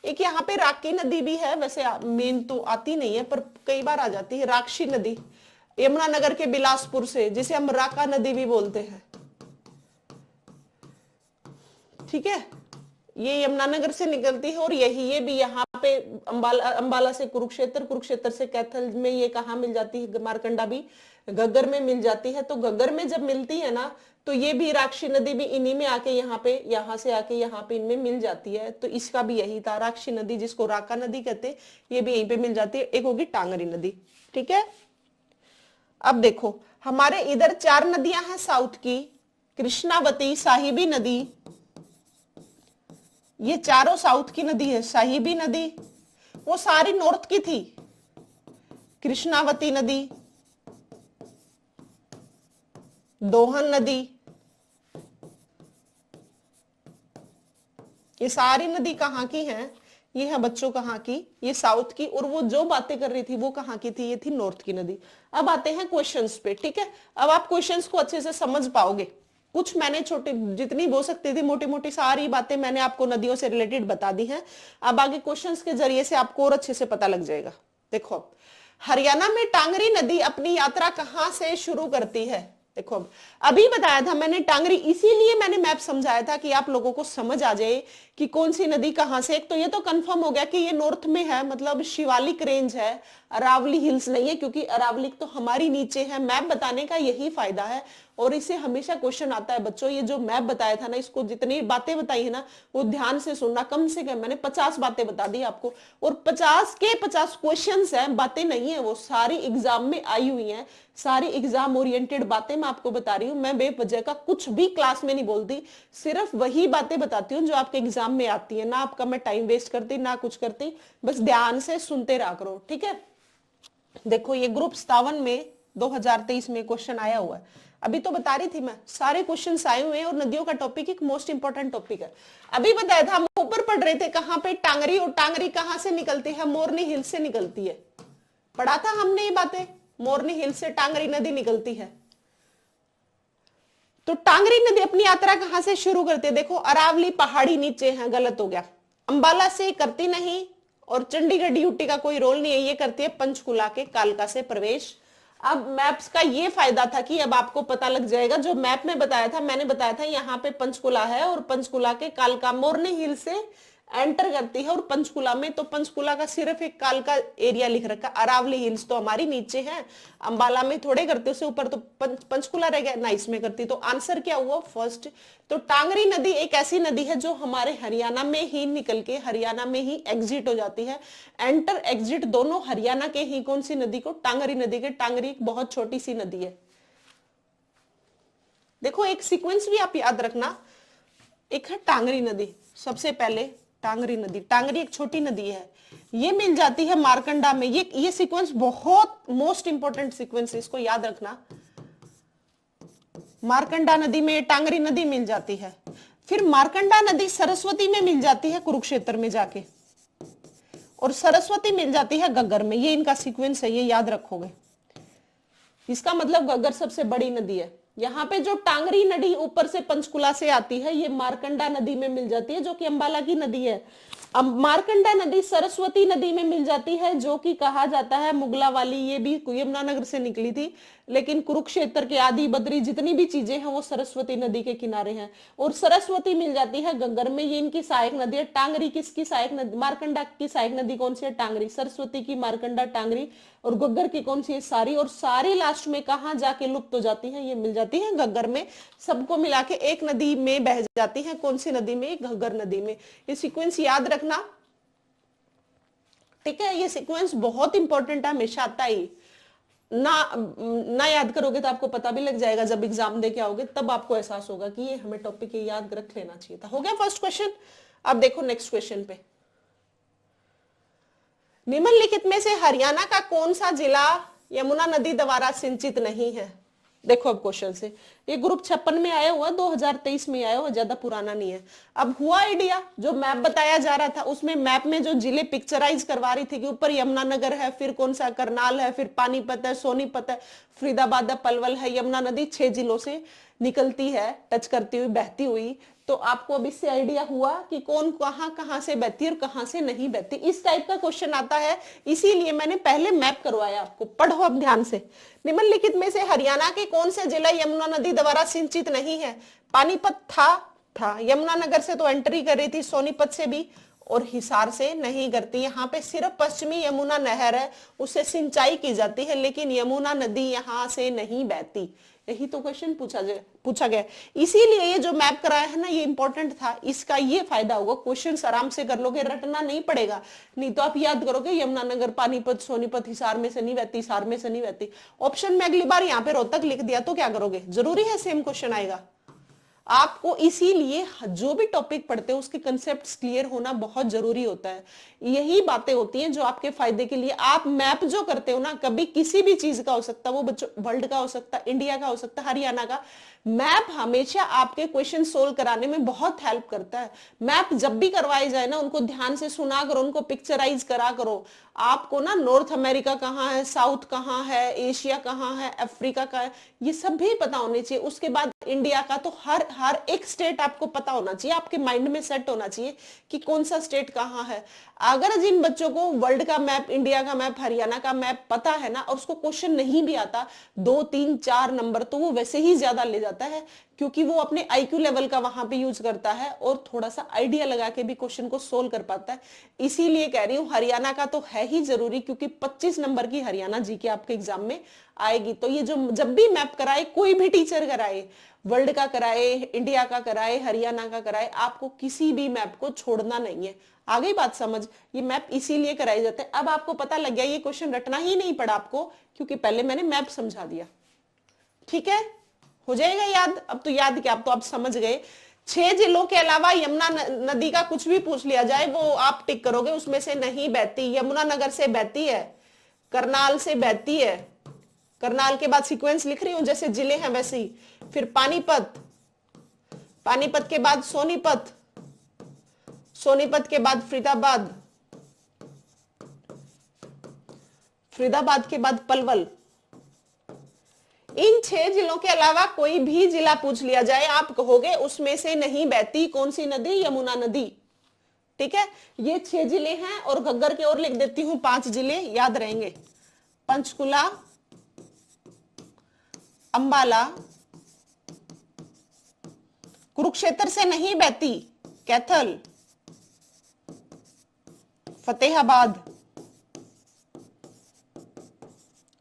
एक यहाँ पे राकी नदी भी है। वैसे मेन तो आती नहीं है पर कई बार आ जाती है। राक्षी नदी यमुनानगर के बिलासपुर से, जिसे हम राका नदी भी बोलते हैं। ठीक है, ये यमुनानगर से निकलती है और ये भी यहाँ पे अंबाला से कुरुक्षेत्र, कुरुक्षेत्र से कैथल में ये कहाँ मिल जाती है? मारकंडा भी घग्गर में मिल जाती है। तो घग्गर में जब मिलती है ना, तो ये भी राक्षी नदी भी इन्हीं में आके यहाँ पे, यहाँ से आके यहाँ पे इनमें मिल जाती है। तो इसका भी यही था, राक्षी नदी जिसको राका नदी कहते हैं, ये भी यहीं पे मिल जाती है। एक होगी टांगरी नदी। ठीक है, अब देखो हमारे इधर 4 नदियां हैं साउथ की, कृष्णावती, साहिबी नदी। ये चारों साउथ की नदी है। साहिबी नदी वो सारी नॉर्थ की थी। कृष्णावती नदी, दोहन नदी, ये सारी नदी कहाँ की हैं? ये है बच्चों कहाँ की? ये साउथ की। और वो जो बातें कर रही थी वो कहाँ की थी? ये थी नॉर्थ की नदी। अब आते हैं क्वेश्चंस पे। ठीक है, अब आप क्वेश्चंस को अच्छे से समझ पाओगे। कुछ मैंने छोटे जितनी बोल सकती थी मोटी मोटी सारी बातें मैंने आपको नदियों से रिलेटेड बता दी हैं। अब आगे क्वेश्चंस के जरिए से आपको और अच्छे से पता लग जाएगा। देखो हरियाणा में टांगरी नदी अपनी यात्रा कहां से शुरू करती है? देखो अभी बताया था मैंने टांगरी, इसीलिए मैंने मैप समझाया था कि आप लोगों को समझ आ जाए कि कौन सी नदी कहां से। एक तो ये तो कंफर्म हो गया कि ये नॉर्थ में है, मतलब शिवालिक रेंज है, अरावली हिल्स नहीं है, क्योंकि अरावली तो हमारी नीचे है। मैप बताने का यही फायदा है। और इससे हमेशा क्वेश्चन आता है बच्चों, ये जो मैप बताया था ना, इसको जितनी बातें बताई है ना वो ध्यान से सुनना। कम से कम मैंने 50 बातें बता दी आपको, और 50 के 50 क्वेश्चन है, बातें नहीं है, वो सारी एग्जाम में आई हुई है। सारी एग्जाम ओरिएंटेड बातें मैं आपको बता रही हूँ। मैं बेवजह का कुछ भी क्लास में नहीं बोलती, सिर्फ वही बातें बताती हूँ जो आपके एग्जाम में आती है। ना आपका मैं टाइम वेस्ट करती ना कुछ करती, बस ध्यान से सुनते रहा करो। ठीक है, देखो ये ग्रुप 57 में 2023 में क्वेश्चन आया हुआ है। अभी तो बता रही थी मैं, सारे क्वेश्चंस आए हुए हैं और नदियों का टॉपिक एक मोस्ट इंपोर्टेंट टॉपिक है। अभी बताया था हम ऊपर पढ़ रहे थे कहां पे? टांगरी। और टांगरी कहां से निकलती है? मोरनी हिल से निकलती है। पढ़ा था हमने ये बातें, मोरनी हिल से टांगरी नदी निकलती है। तो टांगरी नदी अपनी यात्रा कहां से शुरू करती है? देखो अरावली पहाड़ी नीचे है, गलत हो गया। अंबाला से करती नहीं, और चंडीगढ़ यूटी का कोई रोल नहीं है, ये करती है पंचकुला के कालका से प्रवेश। अब मैप्स का ये फायदा था कि अब आपको पता लग जाएगा, जो मैप में बताया था, मैंने बताया था यहाँ पे पंचकुला है और पंचकुला के कालका मोरनी हिल से एंटर करती है। और पंचकुला में, तो पंचकुला का सिर्फ एक कालका एरिया लिख रखा, अरावली हिल्स तो हमारी नीचे है, अंबाला में थोड़े करते उससे ऊपर, तो पंचकुला रह गया ना, इसमें करती। तो आंसर क्या हुआ फर्स्ट। तो टांगरी नदी एक ऐसी नदी है जो हमारे हरियाणा में ही निकल के हरियाणा में ही एग्जिट हो जाती है, एंटर एग्जिट दोनों हरियाणा के ही। कौन सी नदी को? टांगरी नदी के। टांगरी एक बहुत छोटी सी नदी है। देखो एक सीक्वेंस भी आप याद रखना, एक है टांगरी नदी, सबसे पहले टांगरी नदी, टांगरी एक छोटी नदी है, ये मिल जाती है मारकंडा में। ये सीक्वेंस बहुत मोस्ट इंपॉर्टेंट सीक्वेंस है, इसको याद रखना। मारकंडा नदी में टांगरी नदी मिल जाती है, फिर मारकंडा नदी सरस्वती में मिल जाती है कुरुक्षेत्र में जाके, और सरस्वती मिल जाती है गग्गर में। ये इनका सीक्वेंस है, ये याद रखोगे। इसका मतलब गग्गर सबसे बड़ी नदी है। यहाँ पे जो टांगरी नदी ऊपर से पंचकुला से आती है, ये मारकंडा नदी में मिल जाती है जो कि अंबाला की नदी है। अब मारकंडा नदी सरस्वती नदी में मिल जाती है जो कि कहा जाता है मुगला वाली, ये भी यमुनानगर से निकली थी, लेकिन कुरुक्षेत्र के आदि बद्री जितनी भी चीजें हैं वो सरस्वती नदी के किनारे हैं। और सरस्वती मिल जाती है गग्गर में, ये इनकी सहायक नदी है। टांगरी किसकी सहायक नदी? मारकंडा की सहायक नदी कौन सी है? टांगरी। सरस्वती की, मारकंडा, टांगरी, और गग्गर की कौन सी है? सारी। और सारी लास्ट में कहा जाके लुप्त हो जाती है? ये मिल जाती है गग्गर में। सबको मिला के एक नदी में बह जाती है। कौन सी नदी में? घग्गर नदी में। ये सीक्वेंस याद रखना, ठीक है। ये सीक्वेंस बहुत इंपॉर्टेंट है, हमेशा आता ही। ना याद करोगे तो आपको पता भी लग जाएगा, जब एग्जाम दे के आओगे तब आपको एहसास होगा कि ये हमें टॉपिक याद रख लेना चाहिए था। हो गया फर्स्ट क्वेश्चन। अब देखो नेक्स्ट क्वेश्चन पे। निम्नलिखित में से हरियाणा का कौन सा जिला यमुना नदी द्वारा सिंचित नहीं है? देखो अब क्वेश्चन से, ये ग्रुप 56 में आया हुआ, 2023 में आया हुआ, ज्यादा पुराना नहीं है। अब हुआ आइडिया, जो मैप बताया जा रहा था उसमें मैप में जो जिले पिक्चराइज करवा रही थी कि ऊपर यमुनानगर है, फिर कौन सा करनाल है, फिर पानीपत है, सोनीपत है, फरीदाबाद है, पलवल है। यमुना नदी 6 जिलों से निकलती है, टच करती हुई, बहती हुई। तो आपको अब इससे आइडिया हुआ कि कौन कहां से बहती है और कहां से नहीं बहती। इस टाइप का क्वेश्चन आता है, इसीलिए मैंने पहले मैप करवाया आपको। पढ़ो अब ध्यान से। निम्नलिखित में से हरियाणा के कौन से जिला यमुना नदी द्वारा सिंचित नहीं है? पानीपत था, यमुनानगर से तो एंट्री कर रही थी, सोनीपत से भी, और हिसार से नहीं करती। यहाँ पे सिर्फ पश्चिमी यमुना नहर है, उससे सिंचाई की जाती है, लेकिन यमुना नदी यहाँ से नहीं बहती। यही तो क्वेश्चन पूछा गया। इसीलिए ये जो मैप कराया है ना, ये इंपॉर्टेंट था। इसका ये फायदा होगा, क्वेश्चन आराम से कर लोगे, रटना नहीं पड़ेगा। नहीं तो आप याद करोगे यमुनानगर, पानीपत, सोनीपत हिसार में से नहीं बहती, हिसार में से नहीं बहती। ऑप्शन में अगली बार यहाँ पे रोहतक लिख दिया तो क्या करोगे? जरूरी है सेम क्वेश्चन आएगा आपको। इसीलिए जो भी टॉपिक पढ़ते हो उसके कंसेप्ट्स क्लियर होना बहुत जरूरी होता है। यही बातें होती हैं जो आपके फायदे के लिए। आप मैप जो करते हो ना, कभी किसी भी चीज का हो सकता है, वो बच्चों वर्ल्ड का हो सकता है, इंडिया का हो सकता है, हरियाणा का। मैप हमेशा आपके क्वेश्चन सोल्व कराने में बहुत हेल्प करता है। मैप जब भी करवाए जाए ना, उनको ध्यान से सुना करो, उनको पिक्चराइज करा करो। आपको ना नॉर्थ अमेरिका कहाँ है, साउथ कहाँ है, एशिया कहाँ है, अफ्रीका का है, ये सब भी पता होने चाहिए। उसके बाद इंडिया का तो हर एक स्टेट आपको पता होना चाहिए, आपके माइंड में सेट होना चाहिए कि कौन सा स्टेट कहाँ है। अगर जिन बच्चों को वर्ल्ड का मैप, इंडिया का मैप, हरियाणा का मैप पता है ना, और उसको क्वेश्चन नहीं भी आता, 2, 3, 4 नंबर तो वो वैसे ही ज्यादा ले जाता है, क्योंकि वो अपने IQ लेवल का वहां पे यूज करता है और थोड़ा सा आइडिया लगा के भी क्वेश्चन को सोल्व कर पाता है। इसीलिए कह रही हूँ हरियाणा का तो है ही जरूरी, क्योंकि 25 नंबर की हरियाणा जीके आपके एग्जाम में आएगी। तो ये जो जब भी मैप कराए, कोई भी टीचर कराए, वर्ल्ड का कराए, इंडिया का कराए, हरियाणा का कराए, आपको किसी भी मैप को छोड़ना नहीं है। आ गई बात समझ? ये मैप इसीलिए कराए जाते हैं। अब आपको पता लग गया, ये क्वेश्चन रटना ही नहीं पड़ा आपको, क्योंकि पहले मैंने मैप समझा दिया। ठीक है, हो जाएगा याद। अब तो याद क्या, अब तो आप समझ गए। 6 जिलों के अलावा यमुना नदी का कुछ भी पूछ लिया जाए, वो आप टिक करोगे, उसमें से नहीं बहती। यमुनानगर से बहती है, करनाल से बहती है, करनाल के बाद सीक्वेंस लिख रही हूं जैसे जिले हैं वैसे ही, फिर पानीपत, पानीपत के बाद सोनीपत, सोनीपत के बाद फरीदाबाद, फरीदाबाद के बाद पलवल। इन 6 जिलों के अलावा कोई भी जिला पूछ लिया जाए, आप कहोगे उसमें से नहीं बहती कौन सी नदी? यमुना नदी। ठीक है, ये 6 जिले हैं, और घग्गर के और लिख देती हूं 5 जिले, याद रहेंगे। पंचकुला, अंबाला, कुरुक्षेत्र से नहीं बहती कैथल, फतेहाबाद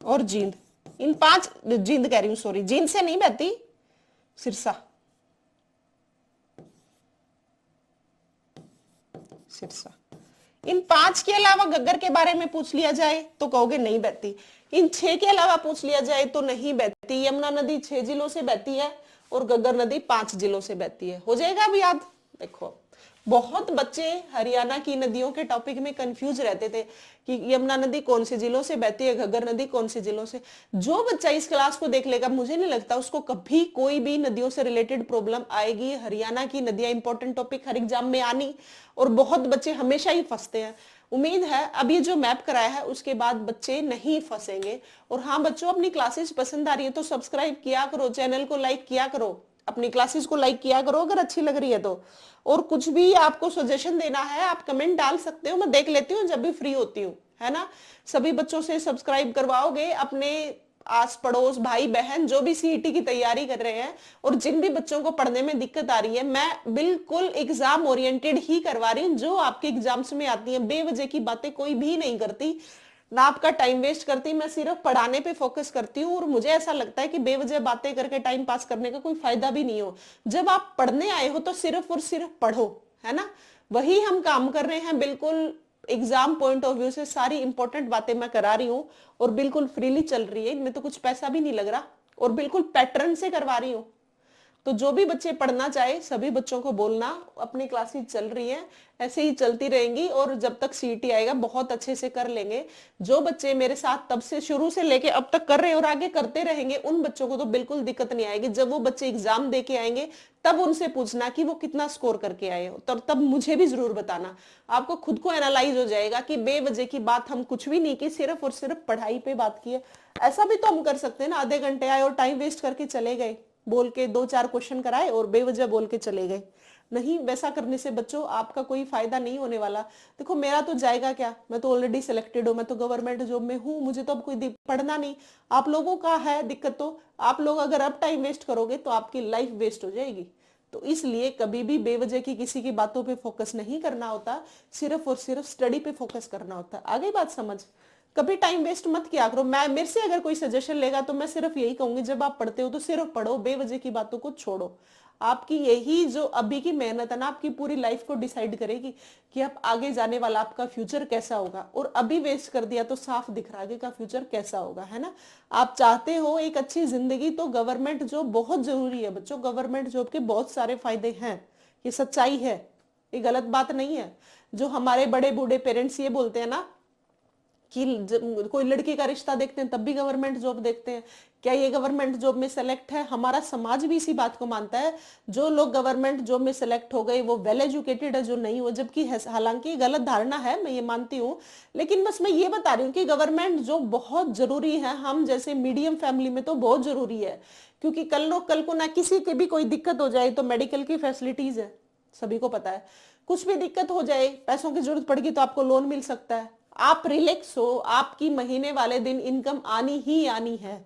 और जींद। इन 5, जींद कह रही हूं, सॉरी, जींद से नहीं बहती, सिरसा, सिरसा। इन 5 के अलावा घग्गर के बारे में पूछ लिया जाए तो कहोगे नहीं बहती। इन 6 के अलावा पूछ लिया जाए तो नहीं बहती। यमुना नदी 6 जिलों से बहती है और घग्गर नदी 5 जिलों से बहती है। हो जाएगा अब याद। देखो, बहुत बच्चे हरियाणा की नदियों के टॉपिक में कंफ्यूज रहते थे कि यमुना नदी कौन से जिलों से बहती है, घग्गर नदी कौन से जिलों से। जो बच्चा इस क्लास को देख लेगा, मुझे नहीं लगता उसको कभी कोई भी नदियों से रिलेटेड प्रॉब्लम आएगी। हरियाणा की नदियां इंपॉर्टेंट टॉपिक हर एग्जाम में आनी, और बहुत बच्चे हमेशा ही फंसते हैं। उम्मीद है अब ये जो मैप कराया है उसके बाद बच्चे नहीं फंसेंगे। और हाँ बच्चों, अपनी क्लासेस पसंद आ रही है तो सब्सक्राइब किया करो, चैनल को लाइक किया करो, अपनी क्लासेस को लाइक किया करो अगर अच्छी लग रही है तो। और कुछ भी आपको सजेशन देना है आप कमेंट डाल सकते हो, मैं देख लेती हूँ जब भी फ्री होती हूँ, है ना। सभी बच्चों से सब्सक्राइब करवाओगे, अपने आस पड़ोस भाई बहन जो भी सीईटी की तैयारी कर रहे हैं और जिन भी बच्चों को पढ़ने में दिक्कत आ रही है, मैं बिल्कुल एग्जाम ओरिएंटेड ही करवा रही हूँ। जो आपके एग्जाम्स में आती है, बेवजह की बातें कोई भी नहीं करती, ना आपका टाइम वेस्ट करती, मैं सिर्फ पढ़ाने पे फोकस करती हूँ। और मुझे ऐसा लगता है कि बेवजह बातें करके टाइम पास करने का कोई फायदा भी नहीं हो। जब आप पढ़ने आए हो तो सिर्फ और सिर्फ पढ़ो, है ना। वही हम काम कर रहे हैं, बिल्कुल एग्जाम पॉइंट ऑफ व्यू से सारी इंपॉर्टेंट बातें मैं करा रही हूँ और बिल्कुल फ्रीली चल रही है, इनमें तो कुछ पैसा भी नहीं लग रहा और बिल्कुल पैटर्न से करवा रही हूँ। तो जो भी बच्चे पढ़ना चाहे सभी बच्चों को बोलना, अपनी क्लासेस चल रही हैं, ऐसे ही चलती रहेंगी और जब तक सीईटी आएगा बहुत अच्छे से कर लेंगे। जो बच्चे मेरे साथ तब से शुरू से लेके अब तक कर रहे हैं और आगे करते रहेंगे, उन बच्चों को तो बिल्कुल दिक्कत नहीं आएगी। जब वो बच्चे एग्जाम दे के आएंगे तब उनसे पूछना कि वो कितना स्कोर करके आए हो, तब मुझे भी जरूर बताना। आपको खुद को एनालाइज हो जाएगा कि बेवजह की बात हम कुछ भी नहीं की, सिर्फ और सिर्फ पढ़ाई पे बात की है। ऐसा भी तो हम कर सकते हैं ना, आधे घंटे आए और टाइम वेस्ट करके चले गए, बोल के 2-4 क्वेश्चन कराए और बेवजह बोल के चले गए। नहीं, वैसा करने से बच्चों आपका कोई फायदा नहीं होने वाला। देखो मेरा तो जाएगा क्या, मैं तो ऑलरेडी सिलेक्टेड हूँ, मैं तो गवर्नमेंट जॉब में हूँ, मुझे तो अब कोई पढ़ना नहीं। आप लोगों का है दिक्कत, तो आप लोग अगर अब टाइम वेस्ट करोगे तो आपकी लाइफ वेस्ट हो जाएगी। तो इसलिए कभी भी बेवजह की किसी की बातों पे फोकस नहीं करना होता, सिर्फ और सिर्फ स्टडी पे फोकस करना होता है। आगे बात समझ। कभी टाइम वेस्ट मत किया करो। मैं मेरे से अगर कोई सजेशन लेगा तो मैं सिर्फ यही कहूंगी, जब आप पढ़ते हो तो सिर्फ पढ़ो, बेवजह की बातों को छोड़ो। आपकी यही जो अभी की मेहनत है ना, आपकी पूरी लाइफ को डिसाइड करेगी कि आप आगे जाने वाला आपका फ्यूचर कैसा होगा। और अभी वेस्ट कर दिया तो साफ दिख रहा है का फ्यूचर कैसा होगा, है ना। आप चाहते हो एक अच्छी जिंदगी तो गवर्नमेंट जॉब बहुत जरूरी है बच्चों। गवर्नमेंट जॉब के बहुत सारे फायदे हैं, ये सच्चाई है, ये गलत बात नहीं है। जो हमारे बड़े बूढ़े पेरेंट्स ये बोलते हैं ना कि कोई लड़की का रिश्ता देखते हैं तब भी गवर्नमेंट जॉब देखते हैं, क्या ये गवर्नमेंट जॉब में सेलेक्ट है? हमारा समाज भी इसी बात को मानता है। जो लोग गवर्नमेंट जॉब में सेलेक्ट हो गए वो वेल एजुकेटेड है, जो नहीं हो, जबकि हालांकि गलत धारणा है, मैं ये मानती हूँ। लेकिन बस मैं ये बता रही हूँ कि गवर्नमेंट जॉब बहुत जरूरी है। हम जैसे मीडियम फैमिली में तो बहुत जरूरी है, क्योंकि कल को ना किसी की भी कोई दिक्कत हो जाए तो मेडिकल की फैसिलिटीज है, सभी को पता है। कुछ भी दिक्कत हो जाए, पैसों की जरूरत पड़ेगी तो आपको लोन मिल सकता है। आप रिलैक्स हो, आपकी महीने वाले दिन इनकम आनी ही आनी है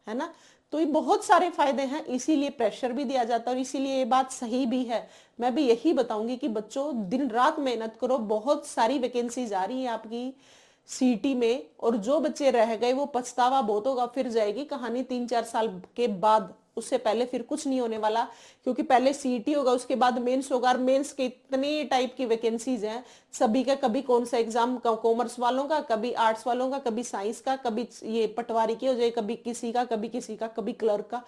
ना। तो ये बहुत सारे फायदे हैं, इसीलिए प्रेशर भी दिया जाता है और इसीलिए ये बात सही भी है। मैं भी यही बताऊंगी कि बच्चों दिन रात मेहनत करो, बहुत सारी वैकेंसीज आ रही है आपकी सीटी में। और जो बच्चे रह गए वो पछतावा बहुत होगा, फिर जाएगी कहानी 3-4 साल के बाद, उससे पहले फिर कुछ नहीं होने वाला। क्योंकि पहले सीईटी होगा, उसके बाद मेंस होगा, और मेंस के इतने टाइप की वैकेंसीज हैं सभी का। कभी कौन सा एग्जाम, कॉमर्स वालों का, कभी आर्ट्स वालों का, कभी साइंस का, कभी ये पटवारी की हो जाए, कभी किसी का, कभी किसी का, कभी क्लर्क का,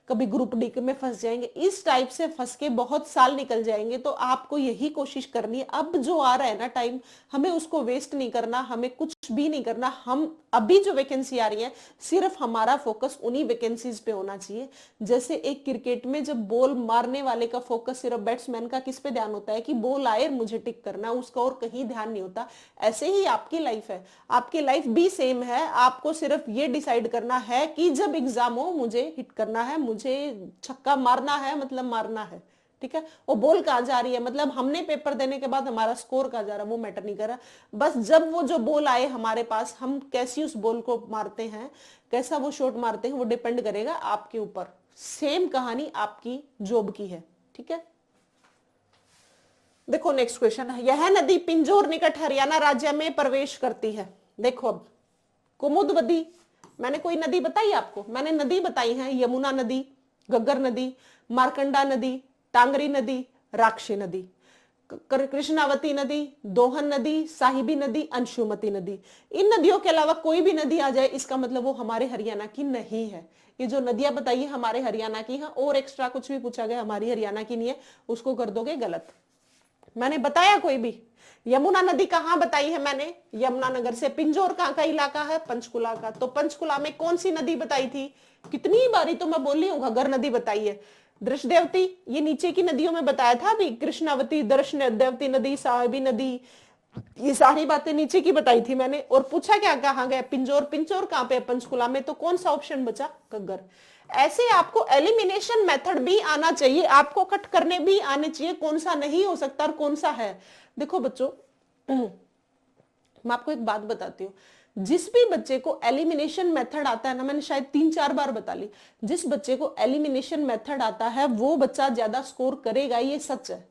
कभी ग्रुप डी में फंस जाएंगे। इस टाइप से फंस के बहुत साल निकल जाएंगे। तो आपको यही कोशिश करनी है, अब जो आ रहा है ना टाइम, हमें उसको वेस्ट नहीं करना, हमें कुछ भी नहीं करना। हम अभी जो वैकेंसी आ रही है सिर्फ हमारा फोकस उन्हीं वैकेंसीज पे होना चाहिए। जैसे एक क्रिकेट में जब बॉल मारने वाले का फोकस सिर्फ बैट्समैन का किस पे ध्यान होता है कि बॉल आए मुझे टिक करना, उसका और कहीं ध्यान नहीं होता। ऐसे ही आपकी लाइफ है, आपकी लाइफ भी सेम है। आपको सिर्फ ये डिसाइड करना है कि जब एग्जाम हो मुझे हिट करना है, मुझे छक्का मारना है, मतलब मारना है, ठीक है। वो बॉल कहां जा रही है, मतलब हमने पेपर देने के बाद हमारा स्कोर कहां जा रहा है, वो मैटर नहीं कर रहा। बस जब वो जो बॉल आए हमारे पास, हम कैसी उस बॉल को मारते हैं, कैसा वो शॉट मारते हैं, वो डिपेंड करेगा आपके ऊपर। सेम कहानी आपकी जॉब की है, ठीक है। देखो नेक्स्ट क्वेश्चन है, यह नदी पिंजौर निकट हरियाणा राज्य में प्रवेश करती है। देखो अब कुमुदवती, मैंने कोई नदी बताई आपको? मैंने नदी बताई है, यमुना नदी, घग्गर नदी, मारकंडा नदी, टांगरी नदी, राक्षी नदी, कृष्णावती नदी, दोहन नदी, साहिबी नदी, अंशुमती नदी। इन नदियों के अलावा कोई भी नदी आ जाए इसका मतलब वो हमारे हरियाणा की नहीं है। ये जो नदियां बताई है हमारे हरियाणा की है, और एक्स्ट्रा कुछ भी पूछा गया हमारी हरियाणा की नहीं है, उसको कर दोगे गलत। मैंने बताया कोई भी? यमुना नदी कहां बताई है मैंने? यमुनानगर से। पिंजौर कहां का इलाका है? पंचकुला का। तो पंचकुला में कौन सी नदी बताई थी? कितनी बारी तो मैं बोली हूँ, घग्गर नदी बताई है। दृष्टदेवती, ये नीचे की नदियों में बताया था अभी, कृष्णावती, दृष्टदेवती नदी, साहिबी नदी, ये सारी बातें नीचे की बताई थी मैंने। और पूछा क्या कहां गया? पिंजौर। पिंजौर कहां पे? पंचकुला में। तो कौन सा ऑप्शन बचा? घग्गर। ऐसे आपको एलिमिनेशन मेथड भी आना चाहिए, आपको कट करने भी आने चाहिए, कौन सा नहीं हो सकता और कौन सा है। देखो बच्चों, मैं आपको एक बात बताती हूँ, जिस भी बच्चे को एलिमिनेशन मेथड आता है ना, मैंने शायद 3-4 बार बता ली, जिस बच्चे को एलिमिनेशन मेथड आता है वो बच्चा ज्यादा स्कोर करेगा, ये सच है।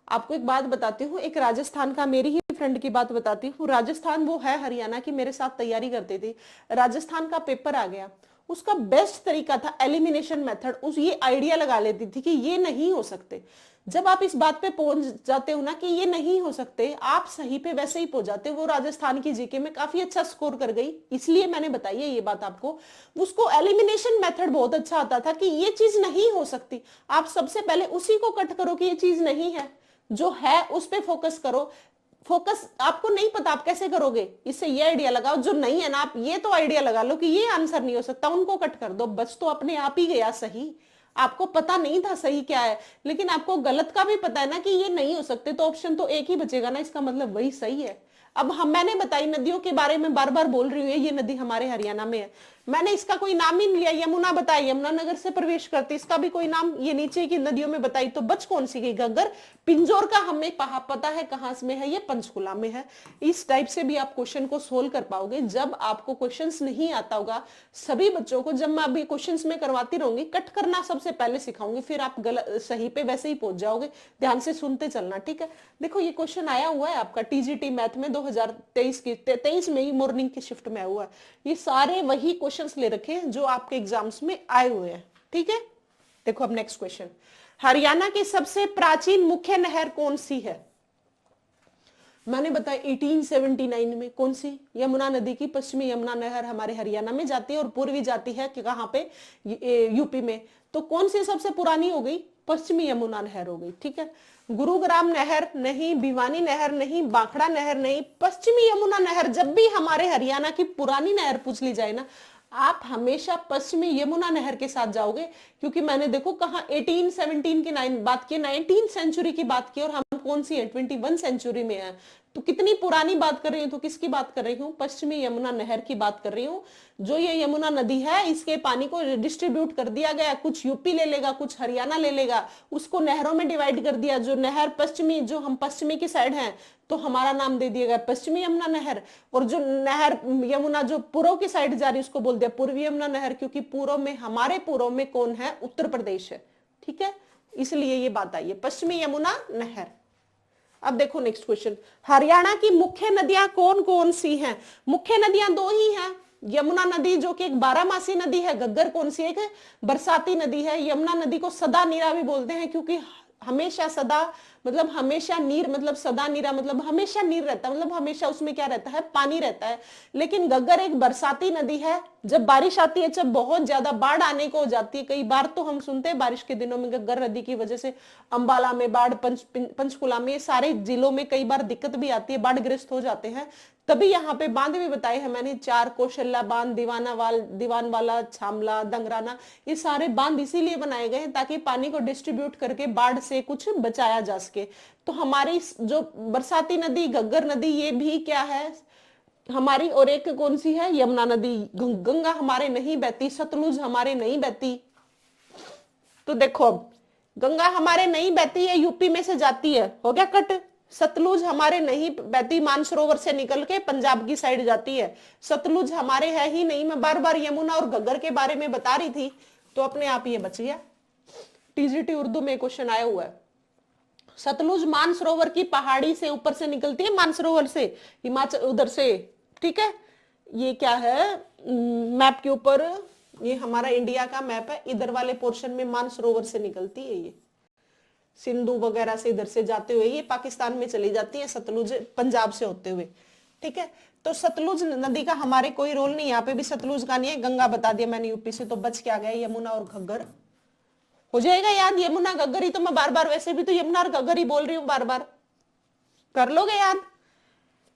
आपको एक बात बताती हूँ, एक राजस्थान का, मेरी ही फ्रेंड की बात बताती हूँ। राजस्थान वो है हरियाणा की, मेरे साथ तैयारी करती थी, राजस्थान का पेपर आ गया, उसका बेस्ट तरीका था एलिमिनेशन मेथड। उस ये आइडिया लगा लेती थी कि ये नहीं हो सकते। जब आप इस बात पे पहुंच जाते हो ना कि ये नहीं हो सकते, आप सही पे वैसे ही पहुंच जाते हो। वो राजस्थान की जीके में काफी अच्छा स्कोर कर गई, इसलिए मैंने बताई है ये बात आपको। उसको एलिमिनेशन मेथड बहुत अच्छा आता था कि ये चीज नहीं हो सकती। आप सबसे पहले उसी को कट करो कि ये चीज नहीं है, जो है उस पे फोकस करो। फोकस आपको नहीं पता आप कैसे करोगे, इससे ये आइडिया लगाओ, जो नहीं है ना आप ये तो आइडिया लगा लो कि ये आंसर नहीं हो सकता, उनको कट कर दो, बस तो अपने आप ही गया सही। आपको पता नहीं था सही क्या है, लेकिन आपको गलत का भी पता है ना कि ये नहीं हो सकते, तो ऑप्शन तो एक ही बचेगा ना, इसका मतलब वही सही है। अब मैंने बताई नदियों के बारे में बार बार बोल रही हूँ, ये नदी हमारे हरियाणा में है, मैंने इसका कोई नाम ही नहीं लिया। यमुना बताई, यमुनानगर से प्रवेश करती, इसका भी कोई नाम ये नीचे की नदियों में बताई, तो बच कौन सी गई? घग्गर। पिंजौर का हमें पता है कहां में है, ये पंचकुला में है। इस टाइप से भी आप क्वेश्चन को सोल्व कर पाओगे जब आपको क्वेश्चंस नहीं आता होगा। सभी बच्चों को जब मैं अभी क्वेश्चंस में करवाती रहूंगी, कट करना सबसे पहले सिखाऊंगी, फिर आप गलत सही पे वैसे ही पहुंच जाओगे। ध्यान से सुनते चलना, ठीक है? देखो ये क्वेश्चन आया हुआ है आपका टीजीटी मैथ में 2023 में ही मॉर्निंग की शिफ्ट में आया हुआ है। ये सारे वही क्वेश्चंस ले रखे हैं जो आपके एग्जाम्स में आए हुए हैं, ठीक है? देखो अब नेक्स्ट क्वेश्चन, हरियाणा की सबसे प्राचीन मुख्य नहर कौन सी है? मैंने बताया 1879 में। कौन सी? यमुना नदी की पश्चिमी यमुना नहर हमारे हरियाणा में जाती है और पूर्वी जाती है कि कहां पे? यूपी में। तो कौन सी सबसे पुरानी हो गई? पश्चिमी यमुना नहर हो गई, ठीक है? गुरुग्राम नहर नहीं, भिवानी नहर नहीं, बांखड़ा नहर नहीं, पश्चिमी यमुना नहर। जब भी हमारे हरियाणा की पुरानी नहर पूछ ली जाए ना, आप हमेशा पश्चिमी यमुना नहर के साथ जाओगे, क्योंकि मैंने देखो कहा 1817 की बात की, 19th सेंचुरी की बात की, और हम कौन सी है? 21 सेंचुरी में है। तो कितनी पुरानी बात कर रही हूँ, तो किसकी बात कर रही हूँ? पश्चिमी यमुना नहर की बात कर रही हूँ। जो ये यमुना नदी है, इसके पानी को डिस्ट्रीब्यूट कर दिया गया, कुछ यूपी ले लेगा, कुछ हरियाणा ले लेगा, उसको नहरों में डिवाइड कर दिया। जो नहर पश्चिमी, जो हम पश्चिमी की साइड हैं, तो हमारा नाम दे दिया गया पश्चिमी यमुना नहर। और जो नहर यमुना जो पूर्व की साइड जा रही है, उसको बोल दिया पूर्वी यमुना नहर, क्योंकि पूर्व में, हमारे पूर्व में कौन है? उत्तर प्रदेश है, ठीक है? इसलिए ये बात आई है पश्चिमी यमुना नहर। अब देखो नेक्स्ट क्वेश्चन, हरियाणा की मुख्य नदियां कौन कौन सी हैं? मुख्य नदियां दो ही हैं, यमुना नदी जो कि एक बारहमासी नदी है, घग्गर कौन सी? एक बरसाती नदी है। यमुना नदी को सदा नीरा भी बोलते हैं, क्योंकि हमेशा सदा मतलब हमेशा, नीर मतलब सदा नीरा मतलब हमेशा नीर रहता है, मतलब हमेशा उसमें क्या रहता है? पानी रहता है। लेकिन घग्गर एक बरसाती नदी है, जब बारिश आती है, जब बहुत ज्यादा बाढ़ आने को हो जाती है, कई बार तो हम सुनते हैं बारिश के दिनों में घग्गर नदी की वजह से अंबाला में बाढ़, पंचकुला में, सारे जिलों में कई बार दिक्कत भी आती है, बाढ़ग्रस्त हो जाते हैं। तभी यहाँ पे बांध भी बताए हैं मैंने, 4 कौशल्या बांध, दीवानवाला, छामला, दंगराना, ये सारे बांध इसीलिए बनाए गए हैं ताकि पानी को डिस्ट्रीब्यूट करके बाढ़ से कुछ बचाया जा सके। तो हमारी जो बरसाती नदी घग्गर नदी, ये भी क्या है हमारी? और एक कौन सी है? यमुना नदी। गंगा हमारे नहीं बहती, सतलुज हमारे नहीं बहती। तो देखो अब गंगा हमारे नहीं बहती है, यूपी में से जाती है, हो गया कट। सतलुज हमारे नहीं बहती, मानसरोवर से निकल के पंजाब की साइड जाती है, सतलुज हमारे है ही नहीं। मैं बार बार यमुना और घग्गर के बारे में बता रही थी, तो अपने आप ये बच गया। टीजीटी उर्दू में क्वेश्चन आया हुआ है, सतलुज मानसरोवर की पहाड़ी से ऊपर से निकलती है, मानसरोवर से, हिमाचल उधर से, ठीक है। ये क्या है, मैप के ऊपर ये हमारा इंडिया का मैप है, इधर वाले पोर्शन में मानसरोवर से निकलती है, ये सिंधु वगैरह से इधर से जाते हुए ये पाकिस्तान में चली जाती है, सतलुज पंजाब से होते हुए, ठीक है। तो सतलुज नदी का हमारे कोई रोल नहीं, यहाँ पे भी सतलुज का नहीं है, गंगा बता दिया मैंने यूपी से, तो बच क्या गया, यमुना और घग्गर हो जाएगा याद। यमुना घग्गर ही तो मैं बार बार, वैसे भी तो यमुना और घग्गर ही बोल रही हूँ बार बार, कर लोगे याद।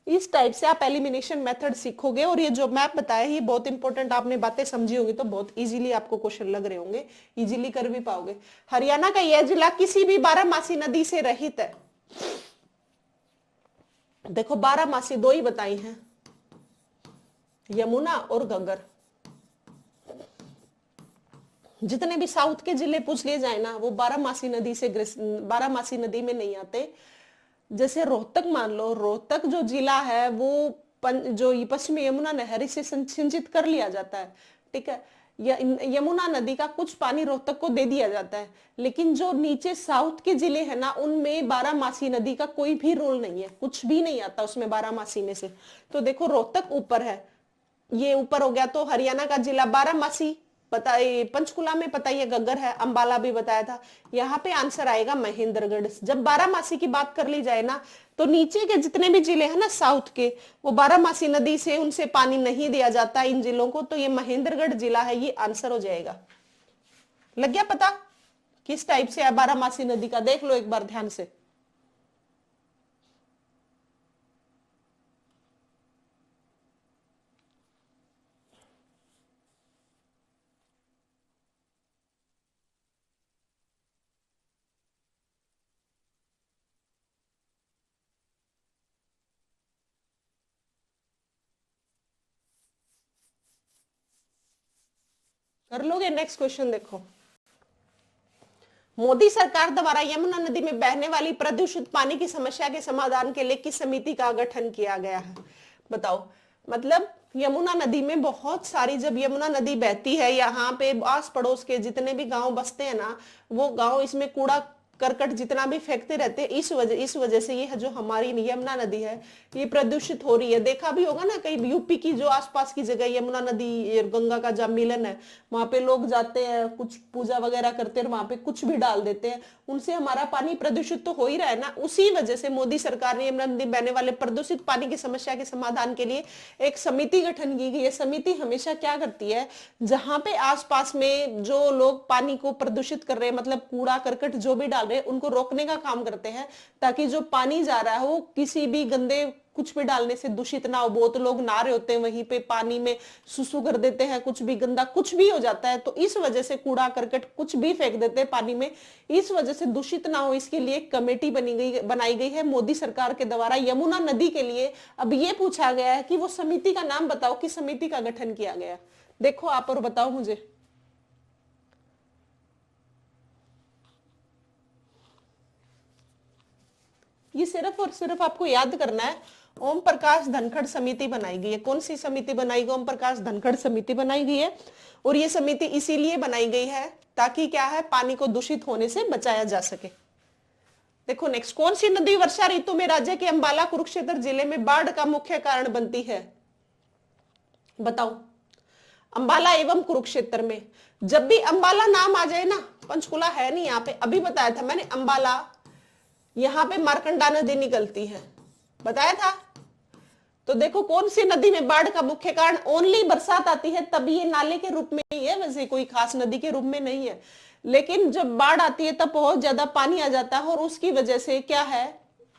इस टाइप से आप एलिमिनेशन मेथड सीखोगे, और ये जो मैप बताया ये बहुत इंपॉर्टेंट, आपने बातें समझी होगी तो बहुत इजीली आपको क्वेश्चन लग रहे होंगे, इजीली कर भी पाओगे। हरियाणा का यह जिला किसी भी बारहमासी नदी से रहित है। देखो बारहमासी दो ही बताई हैं, यमुना और घग्गर। जितने भी साउथ के जिले पूछ लिए जाए ना, वो बारहमासी नदी से, बारहमासी नदी में नहीं आते। जैसे रोहतक मान लो, रोहतक जो जिला है वो जो पश्चिमी यमुना नहर से सिंचित कर लिया जाता है, ठीक है। यमुना नदी का कुछ पानी रोहतक को दे दिया जाता है, लेकिन जो नीचे साउथ के जिले हैं ना, उनमें बारहमासी नदी का कोई भी रोल नहीं है, कुछ भी नहीं आता उसमें बारहमासी में से। तो देखो रोहतक ऊपर है, ये ऊपर हो गया, तो हरियाणा का जिला बारहमासी पता, पंचकुला में पता ही घग्गर है, अंबाला भी बताया था। यहाँ पे आंसर आएगा महेंद्रगढ़। जब बारहमासी की बात कर ली जाए ना, तो नीचे के जितने भी जिले हैं ना साउथ के, वो बारहमासी नदी से उनसे पानी नहीं दिया जाता इन जिलों को, तो ये महेंद्रगढ़ जिला है, ये आंसर हो जाएगा। लग गया पता किस टाइप से है बारहमासी नदी का, देख लो एक बार ध्यान से। कर लोगे। नेक्स्ट क्वेश्चन देखो, मोदी सरकार द्वारा यमुना नदी में बहने वाली प्रदूषित पानी की समस्या के समाधान के लिए किस समिति का गठन किया गया है, बताओ। मतलब यमुना नदी में बहुत सारी, जब यमुना नदी बहती है, यहाँ पे आस पड़ोस के जितने भी गांव बसते हैं ना, वो गांव इसमें कूड़ा करकट जितना भी फेंकते रहते हैं, इस वजह से ये जो हमारी यमुना नदी है ये प्रदूषित हो रही है। देखा भी होगा ना, कई यूपी की जो आसपास की जगह यमुना नदी गंगा का जब मिलन है, वहां पे लोग जाते हैं, कुछ पूजा वगैरह करते हैं, वहां पे कुछ भी डाल देते हैं, उनसे हमारा पानी प्रदूषित तो हो ही रहा है ना। उसी वजह से मोदी सरकार ने यमुना नदी बहने वाले प्रदूषित पानी की समस्या के समाधान के लिए एक समिति गठन की गई है। समिति हमेशा क्या करती है, जहां पे आसपास में जो लोग पानी को प्रदूषित कर रहे हैं, मतलब कूड़ा करकट जो भी डाल रहे हैं, उनको रोकने का काम करते हैं, ताकि जो पानी जा रहा है वो किसी भी गंदे कुछ भी डालने से दूषित ना हो। बहुत लोग नहा रहे होते हैं, वहीं पे पानी में सुसु कर देते हैं, कुछ भी गंदा कुछ भी हो जाता है, तो इस वजह से कूड़ा करकट कुछ भी फेंक देते हैं पानी में, इस वजह से दूषित ना हो, इसके लिए एक कमेटी बनाई गई है मोदी सरकार के द्वारा यमुना नदी के लिए। अब ये पूछा गया है कि वो समिति का नाम बताओ, किस समिति का गठन किया गया। देखो आप और बताओ मुझे। ये सिर्फ और सिर्फ आपको याद करना है, ओम प्रकाश धनखड़ समिति बनाई गई है। कौन सी समिति बनाई गई, ओम प्रकाश धनखड़ समिति बनाई गई है। और ये समिति इसीलिए बनाई गई है ताकि क्या है, पानी को दूषित होने से बचाया जा सके। देखो नेक्स्ट, कौन सी नदी वर्षा ऋतु में राज्य के अंबाला कुरुक्षेत्र जिले में बाढ़ का मुख्य कारण बनती है, बताओ। अंबाला एवं कुरुक्षेत्र में, जब भी अंबाला नाम आ जाए ना, पंचकुला है नहीं यहाँ पे, अभी बताया था मैंने, अंबाला, यहाँ पे मारकंडा नदी निकलती है, बताया था। तो देखो कौन सी नदी में बाढ़ का मुख्य कारण, ओनली बरसात आती है तभी ये नाले के रूप में ही है, वैसे कोई खास नदी के रूप में नहीं है, लेकिन जब बाढ़ आती है तब बहुत ज्यादा पानी आ जाता है, और उसकी वजह से क्या है,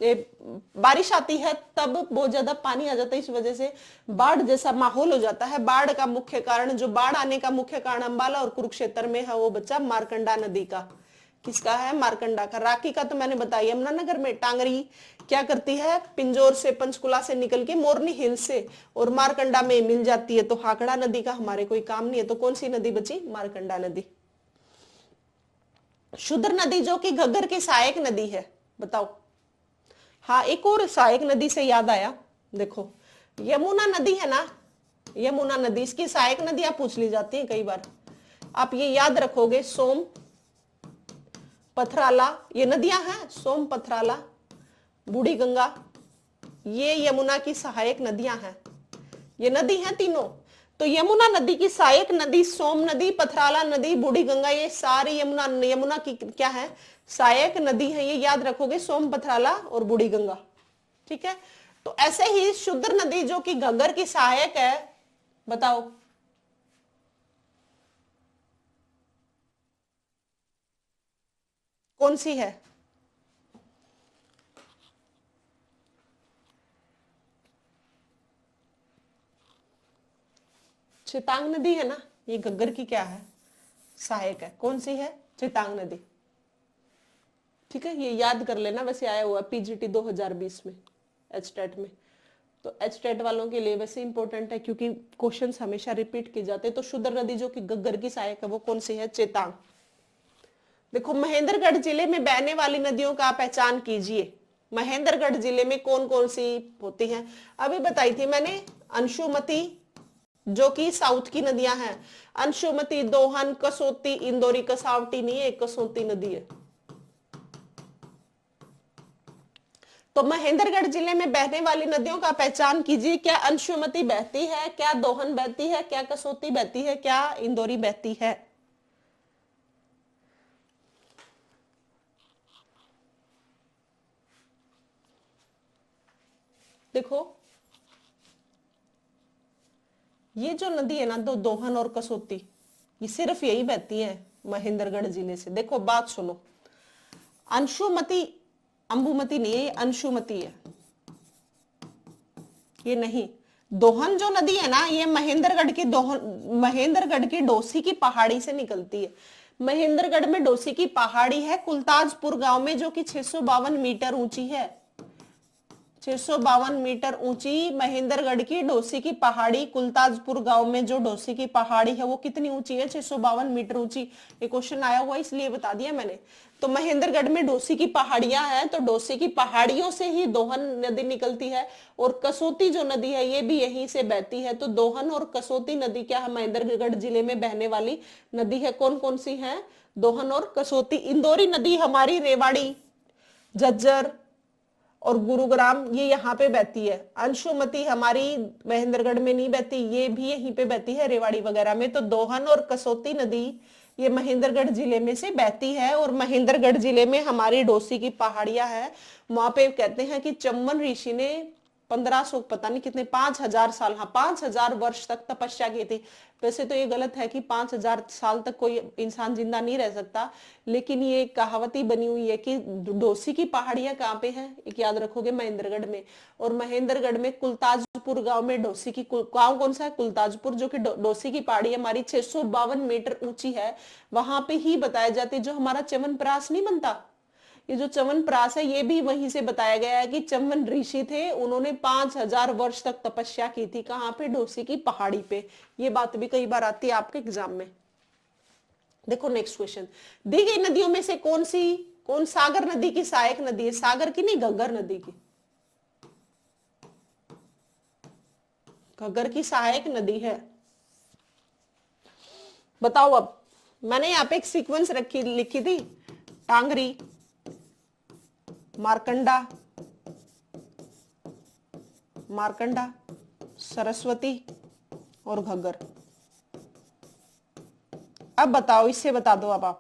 बारिश आती है तब बहुत ज्यादा पानी आ जाता है, इस वजह से बाढ़ जैसा माहौल हो जाता है। बाढ़ का मुख्य कारण, जो बाढ़ आने का मुख्य कारण अंबाला और कुरुक्षेत्र में है, वो बच्चा मारकंडा नदी का। किसका है, मारकंडा का। राखी का तो मैंने बताया यमुनानगर में। टांगरी क्या करती है, पिंजौर से, पंचकुला से निकल के मोरनी हिल से और मारकंडा में मिल जाती है, तो हाकड़ा नदी का हमारे कोई काम नहीं है। तो कौन सी नदी बची, मारकंडा नदी। शुद्र नदी जो कि घग्गर की सहायक नदी है, बताओ। हाँ, एक और सहायक नदी से याद आया, देखो यमुना नदी है ना, यमुना नदी, इसकी सहायक नदियां पूछ ली जाती है कई बार, आप ये याद रखोगे, सोम, पथराला, ये नदियां हैं, सोम, पथराला, बूढ़ी गंगा, ये यमुना की सहायक नदियां हैं। ये नदी हैं तीनों। तो यमुना नदी की सहायक नदी सोम नदी, पथराला नदी, बूढ़ी गंगा, ये सारी यमुना की क्या है, सहायक नदी है। ये याद रखोगे, सोम, पथराला और बूढ़ी गंगा। ठीक है। तो ऐसे ही शुद्ध नदी जो कि घग्गर की सहायक है, बताओ। कौन सी है? चितांग नदी है ना, ये घग्गर की क्या है, सहायक है। कौन सी है? चितांग नदी। ठीक है, ये याद कर लेना, वैसे आया हुआ पीजीटी 2020 में, एचटेट में। तो एचटेट वालों के लिए वैसे इंपॉर्टेंट है, क्योंकि क्वेश्चंस हमेशा रिपीट किए जाते हैं। तो शुद्ध नदी जो कि घग्गर की सहायक है, वो कौन सी है? चेतांग। देखो, महेंद्रगढ़ जिले में बहने वाली नदियों का पहचान कीजिए। महेंद्रगढ़ जिले में कौन कौन सी होती हैं? अभी बताई थी मैंने, अंशुमती जो कि साउथ की नदियां हैं, अंशुमती, दोहन, कसोती, इंदौरी। कसावटी नहीं है, एक कसोती नदी है। तो महेंद्रगढ़ जिले में बहने वाली नदियों का पहचान कीजिए। क्या अंशुमती बहती है, क्या दोहन बहती है, क्या कसोती बहती है, क्या इंदौरी बहती है? देखो, ये जो नदी है ना, दोहन और कसोती, ये सिर्फ यही बहती है महेंद्रगढ़ जिले से। देखो बात सुनो, अंशुमती, अंबुमती नहीं है, ये अंशुमती है, ये नहीं। दोहन जो नदी है ना, ये महेंद्रगढ़ की डोसी की पहाड़ी से निकलती है। महेंद्रगढ़ में डोसी की पहाड़ी है, कुलताजपुर गांव में, जो कि 652 मीटर ऊंची है। 652 मीटर ऊंची महेंद्रगढ़ की डोसी की पहाड़ी, कुलताजपुर गांव में जो डोसी की पहाड़ी है, वो कितनी ऊंची है? 652 मीटर ऊंची। ये क्वेश्चन आया हुआ इसलिए बता दिया मैंने। तो महेंद्रगढ़ में डोसी की पहाड़ियां हैं, तो डोसी की पहाड़ियों से ही दोहन नदी निकलती है। और कसोती जो नदी है, ये भी यहीं से बहती है। तो दोहन और कसोती नदी क्या है? महेंद्रगढ़ जिले में बहने वाली नदी है। कौन कौन सी है? दोहन और कसोती। इंदौरी नदी हमारी रेवाड़ी, झज्जर और गुरुग्राम, ये यहाँ पे बहती है। अंशुमती हमारी महेंद्रगढ़ में नहीं बहती, ये भी यहीं पे बहती है, रेवाड़ी वगैरह में। तो दोहन और कसोती नदी ये महेंद्रगढ़ जिले में से बहती है। और महेंद्रगढ़ जिले में हमारी डोसी की पहाड़ियां हैं। वहां पे कहते हैं कि चम्मन ऋषि ने 1500 पता नहीं कितने, 5000 साल, हाँ 5000 वर्ष तक तपस्या की थी। वैसे तो ये गलत है कि 5000 साल तक कोई इंसान जिंदा नहीं रह सकता, लेकिन ये कहावत ही बनी हुई है कि डोसी की पहाड़ियां कहाँ पे हैं, एक याद रखोगे, महेंद्रगढ़ में। और महेंद्रगढ़ में कुलताजपुर गांव में डोसी की, गांव कौन सा है? कुलताजपुर, जो कि डोसी की पहाड़ी हमारी 652 मीटर ऊंची है। वहां पे ही बताया जाती है जो हमारा च्यवनप्राश नहीं बनता, ये जो च्यवनप्राश है, ये भी वहीं से बताया गया है कि चम्मन ऋषि थे, उन्होंने 5000 वर्ष तक तपस्या की थी। कहां पे? डोसी की पहाड़ी पे। ये बात भी कई बार आती है आपके एग्जाम में। देखो नेक्स्ट क्वेश्चन, दी गई नदियों में से कौन सागर नदी की सहायक नदी है? सागर की नहीं, घग्गर नदी की। घग्गर की सहायक नदी है, बताओ। अब मैंने यहाँ पे एक सीक्वेंस लिखी थी, टांगरी, मारकंडा, सरस्वती और घग्गर। अब बताओ, इससे बता दो। अब आप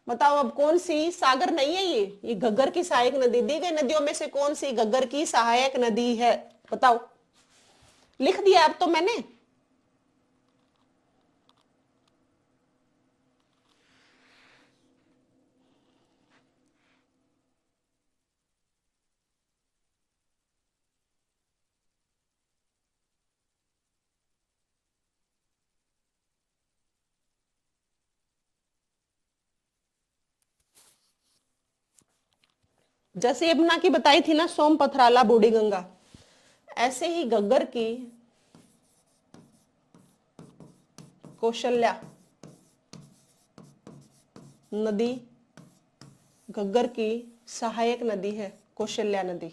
बताओ, अब कौन सी सागर नहीं है, ये घग्गर की सहायक नदी। दी गई नदियों में से कौन सी घग्गर की सहायक नदी है? बताओ। लिख दिया अब तो मैंने। जैसे यमुना की बताई थी ना, सोम, पथराला, बूढ़ी गंगा, ऐसे ही घग्गर की कौशल्या नदी घग्गर की सहायक नदी है, कौशल्या नदी।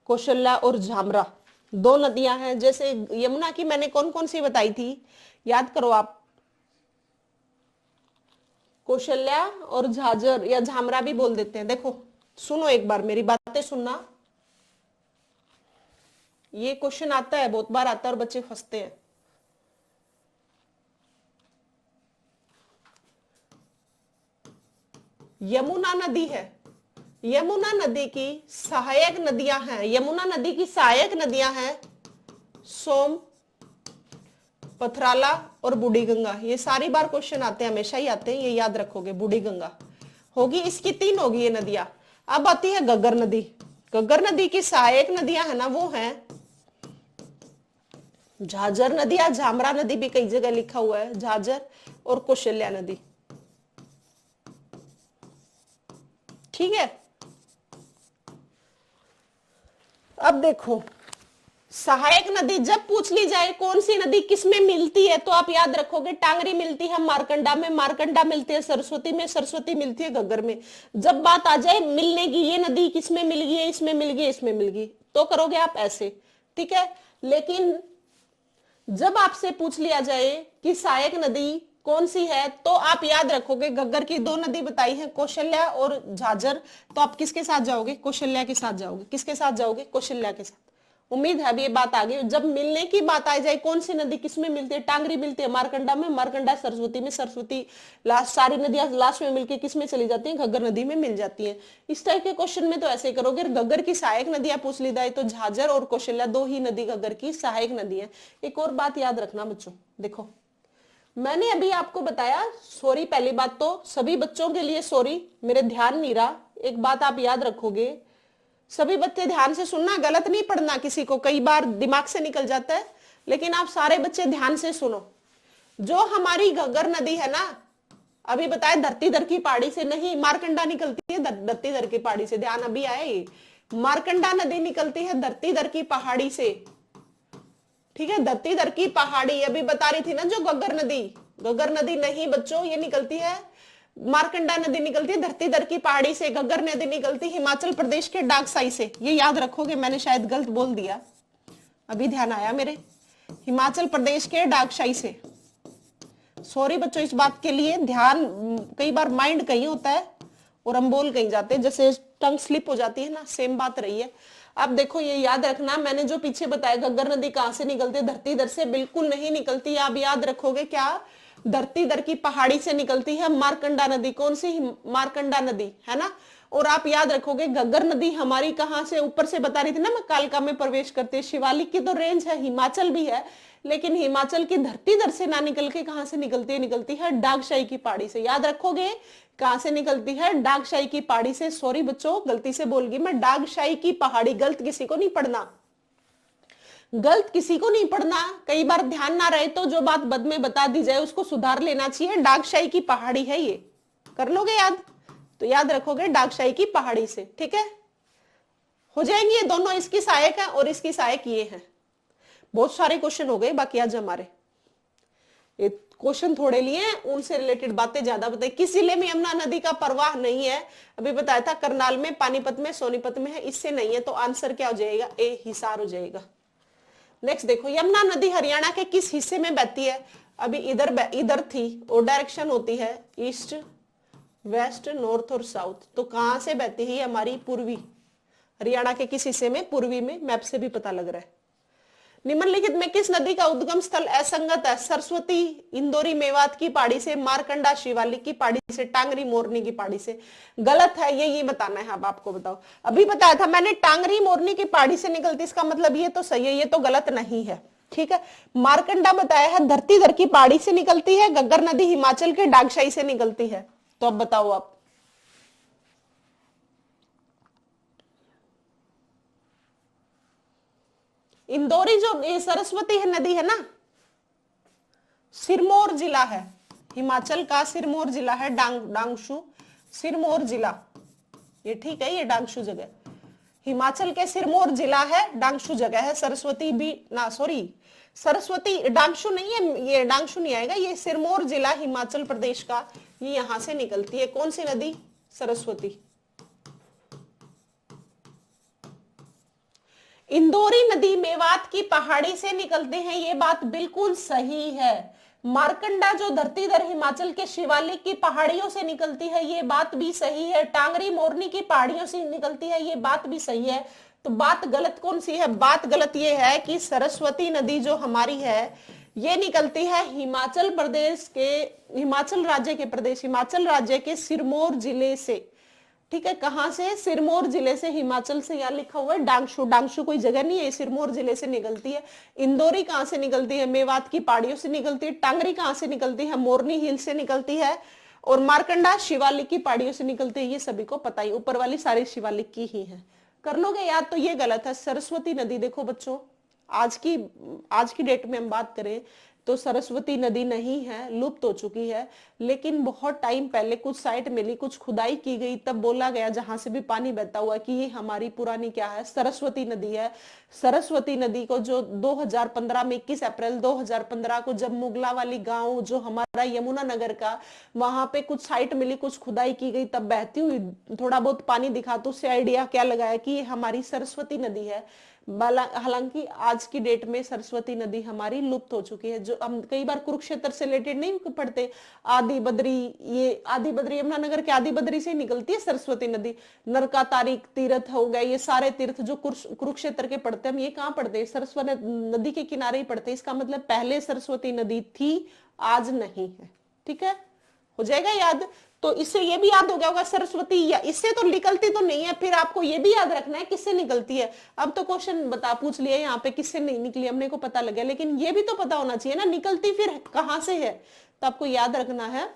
कौशल्या और झामरा दो नदियां हैं। जैसे यमुना की मैंने कौन कौन सी बताई थी, याद करो आप। कौशल्या और झाझर या झामरा भी बोल देते हैं। देखो सुनो एक बार, मेरी बातें सुनना। ये क्वेश्चन आता है, बहुत बार आता है और बच्चे फंसते हैं। यमुना नदी है, यमुना नदी की सहायक नदियां हैं, यमुना नदी की सहायक नदियां हैं सोम, पथराला और बूढ़ी गंगा। ये सारी बार क्वेश्चन आते हैं, हमेशा ही आते हैं, ये याद रखोगे। बूढ़ी गंगा होगी, इसकी 3 होगी ये नदियां। अब आती है घग्गर नदी। घग्गर नदी की सहायक नदियां है ना, वो हैं झाझर नदी या झामरा नदी भी कई जगह लिखा हुआ है, झाझर और कौशल्या नदी। ठीक है। अब देखो सहायक नदी जब पूछ ली जाए कौन सी नदी किसमें मिलती है, तो आप याद रखोगे टांगरी मिलती है मारकंडा में, मारकंडा मिलती है सरस्वती में, सरस्वती मिलती है घग्गर में। जब बात आ जाए मिलने की, ये नदी किसमें मिल गई है, इसमें मिल गई, इसमें मिल गई, तो करोगे आप ऐसे। ठीक है। लेकिन जब आपसे पूछ लिया जाए कि सहायक नदी कौन सी है, तो आप याद रखोगे घग्गर की 2 नदी बताई है, कौशल्या और झाझर। तो आप किसके साथ जाओगे, कौशल्या के साथ जाओगे। किसके साथ जाओगे, कौशल्या के साथ। उम्मीद है अभी ये बात आ गई। जब मिलने की बात आ जाए कौन सी नदी किसमें मिलती है, टांगरी मिलती है मारकंडा में, मारकंडा सरस्वती में, सरस्वती लास्ट, सारी नदियां लास्ट में मिलकर किसमें चली जाती हैं, घग्गर नदी में मिल जाती हैं। इस टाइप के क्वेश्चन में तो ऐसे ही करोगे। घग्गर की सहायक नदियां पूछ ली जाए तो झाझर और कौशल्या 2 ही नदी घग्गर की सहायक नदी है। एक और बात याद रखना बच्चों, देखो मैंने अभी आपको बताया, सॉरी पहली बात तो सभी बच्चों के लिए सॉरी, मेरे ध्यान नहीं रहा। एक बात आप याद रखोगे, सभी बच्चे ध्यान से सुनना, गलत नहीं पढ़ना किसी को, कई बार दिमाग से निकल जाता है, लेकिन आप सारे बच्चे ध्यान से सुनो। जो हमारी घग्गर नदी है ना, अभी बताया धरती दर की पहाड़ी से नहीं, मारकंडा निकलती है धरती दर की पहाड़ी से, ध्यान अभी आए। मारकंडा नदी निकलती है धरती दर की पहाड़ी से। ठीक है, धरती दर की पहाड़ी अभी बता रही थी ना जो घग्गर नदी, घग्गर नदी नहीं बच्चों, ये निकलती है, मारकंडा नदी निकलती है धरती दर की पहाड़ी से, घग्गर नदी निकलती है हिमाचल प्रदेश के डाकसाई से। ये याद रखोगे, मैंने शायद गलत बोल दिया, अभी ध्यान आया मेरे, हिमाचल प्रदेश के डाकसाई से। सॉरी बच्चों इस बात के लिए, ध्यान कई बार माइंड कहीं होता है और हम बोल कहीं जाते हैं, जैसे टंग स्लिप हो जाती है ना, सेम बात रही है। अब देखो ये याद रखना, मैंने जो पीछे बताया घग्गर नदी कहां से निकलती है, धरती दर से बिल्कुल नहीं निकलती। आप याद रखोगे क्या, धरती दर की पहाड़ी से निकलती है। मारकंडा नदी कौन सी, मारकंडा नदी है ना। और आप याद रखोगे घग्गर नदी हमारी कहां से, ऊपर से बता रही थी ना मैं, कालका में प्रवेश करती है। शिवालिक की तो रेंज है, हिमाचल भी है, लेकिन हिमाचल की धरती दर से ना निकल के कहां से निकलती है, निकलती है डाकशाही की पहाड़ी से। याद रखोगे कहां से निकलती है, डाकशाही की पहाड़ी से। सॉरी बच्चों गलती से बोल गई मैं, डाकशाही की पहाड़ी, गलत किसी को नहीं पढ़ना, गलत किसी को नहीं पढ़ना। कई बार ध्यान ना रहे तो जो बात बद में बता दी जाए उसको सुधार लेना चाहिए। डाकशाही की पहाड़ी है ये, कर लोगे याद, तो याद रखोगे डाकशाही की पहाड़ी से। ठीक है, हो जाएंगे ये दोनों, इसकी सहायक है और इसकी सहायक ये है। बहुत सारे क्वेश्चन हो गए बाकी आज हमारे, ये क्वेश्चन थोड़े लिए, उनसे रिलेटेड बातें ज्यादा बताई। किस जिले में यमुना नदी का प्रवाह नहीं है, अभी बताया था करनाल में, पानीपत में, सोनीपत में है, इससे नहीं है, तो आंसर क्या हो जाएगा, ए हिसार हो जाएगा। नेक्स्ट देखो, यमुना नदी हरियाणा के किस हिस्से में बहती है, अभी इधर थी, और डायरेक्शन होती है ईस्ट, वेस्ट, नॉर्थ और साउथ। तो कहां से बहती है हमारी, पूर्वी, हरियाणा के किस हिस्से में, पूर्वी में, मैप से भी पता लग रहा है। निम्नलिखित में किस नदी का उद्गम स्थल असंगत है, सरस्वती इंदौरी मेवात की पहाड़ी से, मारकंडा शिवालिक की पहाड़ी से, टांगरी मोरनी की पहाड़ी से। गलत है ये बताना है। अब आपको बताओ, अभी बताया था मैंने टांगरी मोरनी की पहाड़ी से निकलती, इसका मतलब ये तो सही है, ये तो गलत नहीं है। ठीक है, मारकंडा बताया है धरती दर की पहाड़ी से निकलती है, घग्गर नदी हिमाचल के डाकशाही से निकलती है। तो अब बताओ आप, इंदौरी जो सरस्वती है नदी है ना, सिरमौर जिला है, हिमाचल का सिरमौर जिला है, डांगशु सिरमौर जिला, ये ठीक है, ये डांगशु जगह, हिमाचल के सिरमौर जिला है, डांगशु जगह है। सरस्वती भी ना, सॉरी सरस्वती डांगशु नहीं है, ये डांगशु नहीं आएगा, ये सिरमौर जिला हिमाचल प्रदेश का, ये यहां से निकलती है। कौन सी नदी, सरस्वती। इंदौरी नदी मेवात की पहाड़ी से निकलते हैं, ये बात बिल्कुल सही है। मारकंडा जो धरती धर हिमाचल के शिवालिक की पहाड़ियों से निकलती है, ये बात भी सही है। टांगरी मोरनी की पहाड़ियों से निकलती है, ये बात भी सही है। तो बात गलत कौन सी है? बात गलत ये है कि सरस्वती नदी जो हमारी है ये निकलती है हिमाचल प्रदेश के, हिमाचल राज्य के सिरमौर जिले से। ठीक है, कहां से? सिरमौर जिले से, हिमाचल से। यहाँ लिखा हुआ है डांगशु, डांगशु कोई जगह नहीं है, सिरमौर जिले से निकलती है। इंदौरी कहां से निकलती है? मेवात की पहाड़ियों से निकलती है। टांगरी कहां से निकलती है? मोरनी हिल से निकलती है। और मारकंडा शिवालिक की पहाड़ियों से निकलती है। ये सभी को पता ही, ऊपर वाली सारी शिवालिक की ही है। कर लोगे याद? तो ये गलत है। सरस्वती नदी, देखो बच्चों, आज की डेट में हम बात करें तो सरस्वती नदी नहीं है, लुप्त हो चुकी है। लेकिन बहुत टाइम पहले कुछ साइट मिली, कुछ खुदाई की गई, तब बोला गया जहां से भी पानी बहता हुआ कि ये हमारी पुरानी क्या है? सरस्वती नदी है। सरस्वती नदी को जो 2015 में 21 अप्रैल 2015 को जब मुगला वाली गांव जो हमारा यमुना नगर का, वहां पे कुछ साइट मिली, कुछ खुदाई की गई, तब बहती हुई थोड़ा बहुत पानी दिखा, तो उससे आइडिया क्या लगाया कि ये हमारी सरस्वती नदी है। हालांकि आज की डेट में सरस्वती नदी हमारी लुप्त हो चुकी है। जो हम कई बार कुरुक्षेत्र से रिलेटेड नहीं पढ़ते, आदि बद्री, ये आदि बद्री यमुनानगर के आदि बद्री से निकलती है सरस्वती नदी। नरका तारीख तीर्थ हो गए, ये सारे तीर्थ जो कुरुक्षेत्र के पढ़ते हैं, हम ये कहाँ पढ़ते हैं? सरस्वती नदी के किनारे ही पढ़ते हैं। इसका मतलब पहले सरस्वती नदी थी, आज नहीं है। ठीक है, हो जाएगा याद। तो इससे ये भी याद हो गया होगा सरस्वती, या इससे तो निकलती तो नहीं है, फिर आपको ये भी याद रखना है किससे निकलती है। अब तो क्वेश्चन पूछ लिया यहाँ पे किससे नहीं निकली, हमने को पता लग गया, लेकिन ये भी तो पता होना चाहिए ना निकलती फिर कहां से है। तो आपको याद रखना है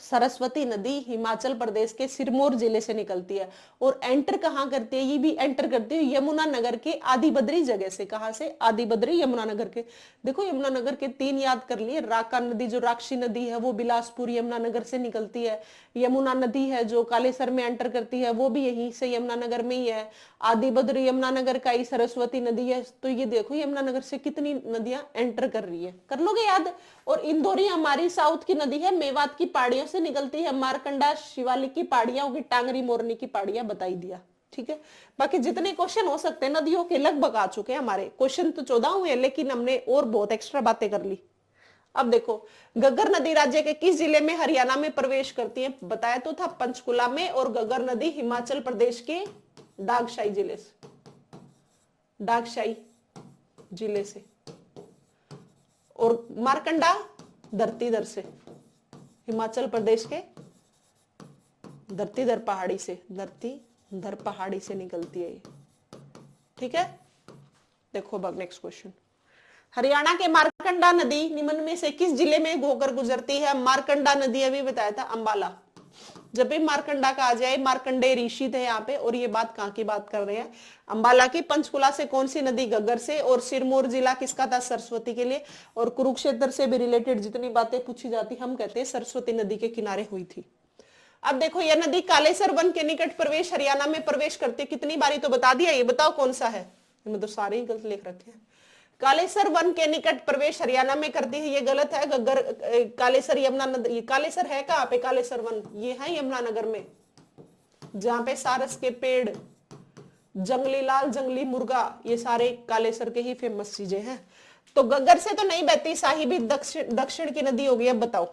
सरस्वती नदी हिमाचल प्रदेश के सिरमौर जिले से निकलती है। और एंटर कहां करती है? ये भी एंटर करती है यमुना नगर के आदि बद्री जगह से। कहां से? आदि बद्री यमुना नगर के। देखो यमुना नगर के 3 याद कर लिए। राका नदी जो राक्षी नदी है वो बिलासपुर यमुना नगर से निकलती है। यमुना नदी है जो कालेसर में एंटर करती है, वो भी यहीं से यमुना नगर में ही है। आदि बद्री यमुना नगर का ही सरस्वती नदी है। तो ये देखो यमुना नगर से कितनी नदियां एंटर कर रही है, कर लोगे याद। और इंदौरी हमारी साउथ की नदी है, मेवात की पहाड़ियों से निकलती है। मारकंडा शिवालिक की पहाड़ियां होगी, टांगरी मोरनी की पहाड़ियां बताई दिया। ठीक है, बाकी जितने क्वेश्चन हो सकते हैं नदियों के लगभग आ चुके हैं। हमारे क्वेश्चन तो 14 हुए हैं, लेकिन हमने और बहुत एक्स्ट्रा बातें कर ली। अब देखो, गग्गर नदी राज्य के किस जिले में हरियाणा में प्रवेश करती है? बताया तो था पंचकुला में। और गग्गर नदी हिमाचल प्रदेश के दागशाई जिले से, दागशाई जिले से। और मारकंडा धरतीधर से, हिमाचल प्रदेश के धरतीधर पहाड़ी से, धरतीधर पहाड़ी से निकलती है ये। ठीक है, देखो अब नेक्स्ट क्वेश्चन। हरियाणा के मारकंडा नदी निम्न में से किस जिले में होकर गुजरती है? मारकंडा नदी अभी बताया था अंबाला। जब भी मारकंडा का आ जाए, मार्कंडेय ऋषि थे यहाँ पे। और ये बात कहाँ की बात कर रहे हैं? अंबाला की। पंचकुला से कौन सी नदी? गग्गर से। और सिरमौर जिला किसका था? सरस्वती के लिए। और कुरुक्षेत्र से भी रिलेटेड जितनी बातें पूछी जाती हम कहते हैं सरस्वती नदी के किनारे हुई थी। अब देखो, यह नदी कालेसर वन के निकट प्रवेश हरियाणा में प्रवेश करती है। कितनी बारी तो बता दिया, ये बताओ कौन सा है? मैं तो सारे ही गलत लिख रखे हैं। कालेसर वन के निकट प्रवेश हरियाणा में करती है, ये गलत है। गग्गर कालेसर यमुना नदी, कालेसर है कहाँ पे? कालेसर वन ये है यमुना नगर में, जहां पे सारस के पेड़, जंगली लाल, जंगली मुर्गा, ये सारे कालेसर के ही फेमस चीजें हैं। तो गग्गर से तो नहीं बहती, साहिबी दक्षिण की नदी होगी। अब बताओ,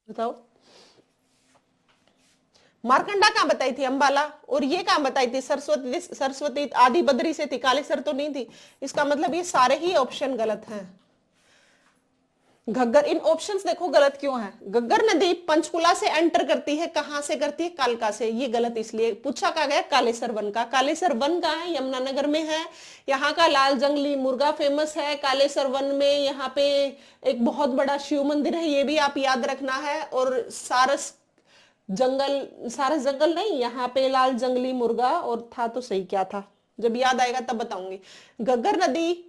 बताओ। मारकंडा कहां बताई थी? अंबाला। और ये कहां बताई थी? सरस्वती। सरस्वती आदि बद्री से थी, कालेसर तो नहीं थी। इसका मतलब ये सारे ही ऑप्शन गलत हैं। घग्गर, इन ऑप्शंस देखो गलत क्यों है। गग्गर नदी पंचकुला से एंटर करती है, कहां से करती है? कालका से। ये गलत इसलिए पूछा कहा गया कालेसर वन का। कालेसर वन कहां है? यमुना नगर में है। यहाँ का लाल जंगली मुर्गा फेमस है कालेसर वन में। यहाँ पे एक बहुत बड़ा शिव मंदिर है, ये भी आप याद रखना है। और सारस जंगल नहीं, यहाँ पे लाल जंगली मुर्गा। और था तो सही क्या था, जब याद आएगा तब बताऊंगी। गग्गर नदी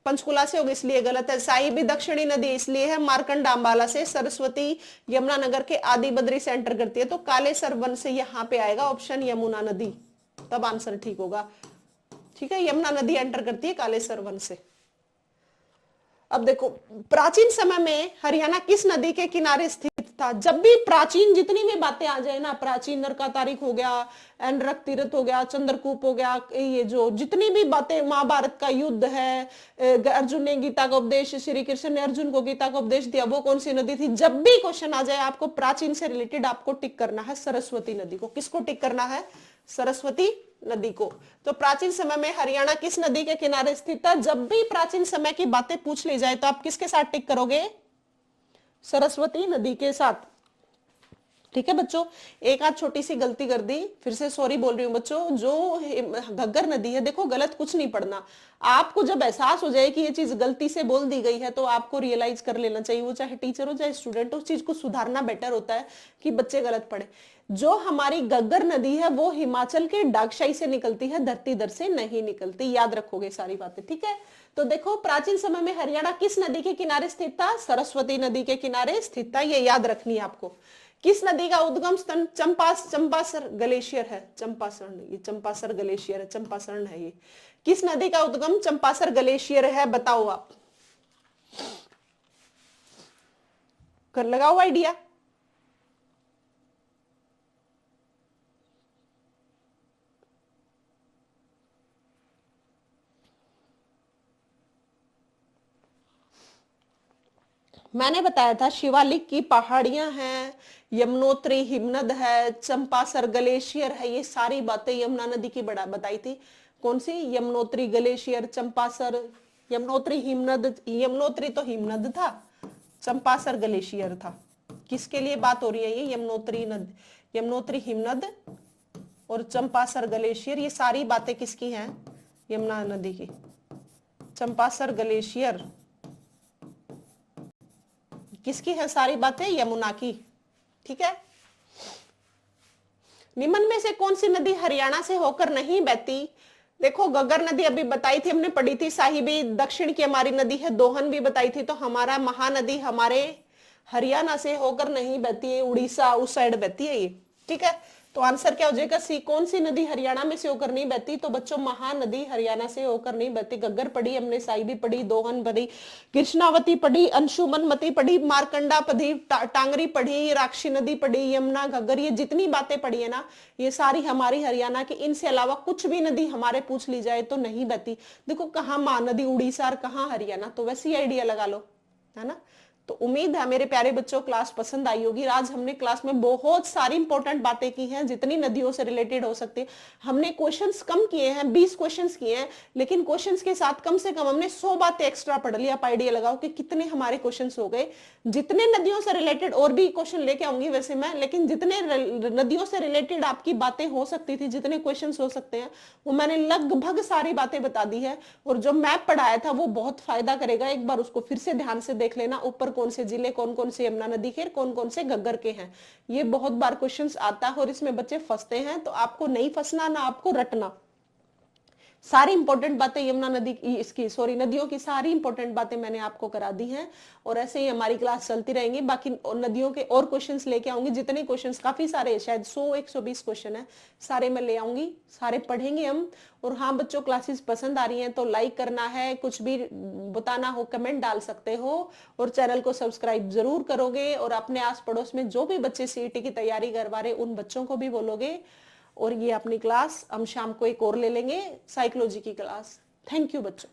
पंचकुला से होगी इसलिए गलत है। साहिबी दक्षिणी नदी इसलिए है मारकंडा अंबाला से। सरस्वती यमुना नगर के आदि बद्री से एंटर करती है, तो कालेसर वन से यहाँ पे आएगा ऑप्शन यमुना नदी, तब आंसर ठीक होगा। ठीक है, यमुना नदी एंटर करती है कालेसर वन से। अब देखो, प्राचीन समय में हरियाणा किस नदी के किनारे स्थित स्थिरता। जब भी प्राचीन जितनी भी बातें आ जाए ना, प्राचीन नरका तारीख हो गया, एनरक तीर्थ हो गया, चंद्रकूप हो गया, ये जो जितनी भी बातें, महाभारत का युद्ध है, अर्जुन ने गीता का उपदेश, श्री कृष्ण ने अर्जुन को गीता का उपदेश दिया, वो कौन सी नदी थी, जब भी क्वेश्चन आ जाए आपको प्राचीन से रिलेटेड आपको टिक करना है सरस्वती नदी को। किसको टिक करना है? सरस्वती नदी को। तो प्राचीन समय में हरियाणा किस नदी के किनारे स्थित था? जब भी प्राचीन समय की बातें पूछ ली जाए तो आप किसके साथ टिक करोगे? सरस्वती नदी के साथ। ठीक है बच्चों, एक आध छोटी सी गलती कर दी, फिर से सॉरी बोल रही हूँ बच्चों। जो घग्गर नदी है, देखो गलत कुछ नहीं पढ़ना, आपको जब एहसास हो जाए कि ये चीज गलती से बोल दी गई है तो आपको रियलाइज कर लेना चाहिए, वो चाहे टीचर हो चाहे स्टूडेंट हो, उस चीज को सुधारना बेटर होता है कि बच्चे गलत पढ़े। जो हमारी घग्गर नदी है वो हिमाचल के डाकशाही से निकलती है, धरती दर से नहीं निकलती। याद रखोगे सारी बातें, ठीक है। तो देखो प्राचीन समय में हरियाणा किस नदी के किनारे स्थित था? सरस्वती नदी के किनारे स्थित था, ये याद रखनी है आपको। किस नदी का उद्गम स्थान चंपासर ग्लेशियर है? चंपासर, ये चंपासर ग्लेशियर है, चंपासर है ये। किस नदी का उद्गम चंपासर ग्लेशियर है? बताओ आप, कर लगाओ आइडिया। मैंने बताया था शिवालिक की पहाड़ियां हैं, यमुनोत्री हिमनद है, चंपासर ग्लेशियर है, ये सारी बातें यमुना नदी की बड़ा बताई थी। कौन सी? यमुनोत्री ग्लेशियर, चंपासर, यमुनोत्री हिमनद, यमुनोत्री तो हिमनद था, चंपासर ग्लेशियर था। किसके लिए बात हो रही है ये? यमुनोत्री नद, यमुनोत्री हिमनद और चंपासर ग्लेशियर, ये सारी बातें किसकी हैं? यमुना नदी की। चंपासर ग्लेशियर किसकी है? सारी बातें यमुना की, ठीक है। निम्न में से कौन सी नदी हरियाणा से होकर नहीं बहती? देखो घग्गर नदी अभी बताई थी, हमने पढ़ी थी, साहिबी दक्षिण की हमारी नदी है, दोहन भी बताई थी। तो हमारा महानदी हमारे हरियाणा से होकर नहीं बहती है, उड़ीसा उस साइड बहती है ये, ठीक है। तो आंसर क्या हो जाएगा? सी। कौन सी नदी हरियाणा में से होकर नहीं बहती? तो बच्चों महानदी हरियाणा से होकर नहीं बहती। घग्गर पढ़ी हमने, साहिबी पढ़ी, दोहन पढ़ी, कृष्णावती पढ़ी, अंशुमनमती पढ़ी, मारकंडा पढ़ी, टांगरी पढ़ी, राक्षी नदी पढ़ी, यमुना, घग्गर, ये जितनी बातें पढ़ी है ना ये सारी हमारी हरियाणा की। इनसे अलावा कुछ भी नदी हमारे पूछ ली जाए तो नहीं बहती। देखो कहाँ महानदी उड़ीसा और कहाँ हरियाणा, तो वैसे ही आइडिया लगा लो, है ना। तो उम्मीद है मेरे प्यारे बच्चों क्लास पसंद आई होगी। आज हमने क्लास में बहुत सारी इंपॉर्टेंट बातें की हैं, जितनी नदियों से रिलेटेड हो सकती है। हमने क्वेश्चंस कम किए हैं, 20 क्वेश्चंस किए हैं, लेकिन क्वेश्चंस के साथ कम से कम हमने 100 बातें एक्स्ट्रा पढ़ लिया। आप आइडिया लगाओ कि कितने हमारे क्वेश्चंस हो गए। जितने नदियों से रिलेटेड और भी क्वेश्चन लेके आऊंगी वैसे मैं, लेकिन जितने नदियों से रिलेटेड आपकी बातें हो सकती थी, जितने क्वेश्चन हो सकते हैं, वो मैंने लगभग सारी बातें बता दी है। और जो मैप पढ़ाया था वो बहुत फायदा करेगा, एक बार उसको फिर से ध्यान से देख लेना। ऊपर कौन से जिले, कौन कौन से यमुना नदी के, कौन कौन से घग्गर के हैं, ये बहुत बार क्वेश्चंस आता है और इसमें बच्चे फंसते हैं। तो आपको नहीं फंसना, ना आपको रटना। सारी इंपॉर्टेंट बातें यमुना नदी की, इसकी सॉरी नदियों की सारी इंपॉर्टेंट बातें मैंने आपको करा दी हैं। और ऐसे ही हमारी क्लास चलती रहेंगी। बाकी नदियों के और क्वेश्चंस लेके आऊंगी, जितने क्वेश्चंस, काफी सारे, शायद 100-120 क्वेश्चन है, सारे मैं ले आऊंगी, सारे पढ़ेंगे हम। और हाँ बच्चों क्लासेस पसंद आ रही हैं तो लाइक करना है, कुछ भी बताना हो कमेंट डाल सकते हो, और चैनल को सब्सक्राइब जरूर करोगे। और अपने आस पड़ोस में जो भी बच्चे सीईटी की तैयारी करवा रहे उन बच्चों को भी बोलोगे। और ये अपनी क्लास हम शाम को एक और ले लेंगे, साइकोलॉजी की क्लास। थैंक यू बच्चों।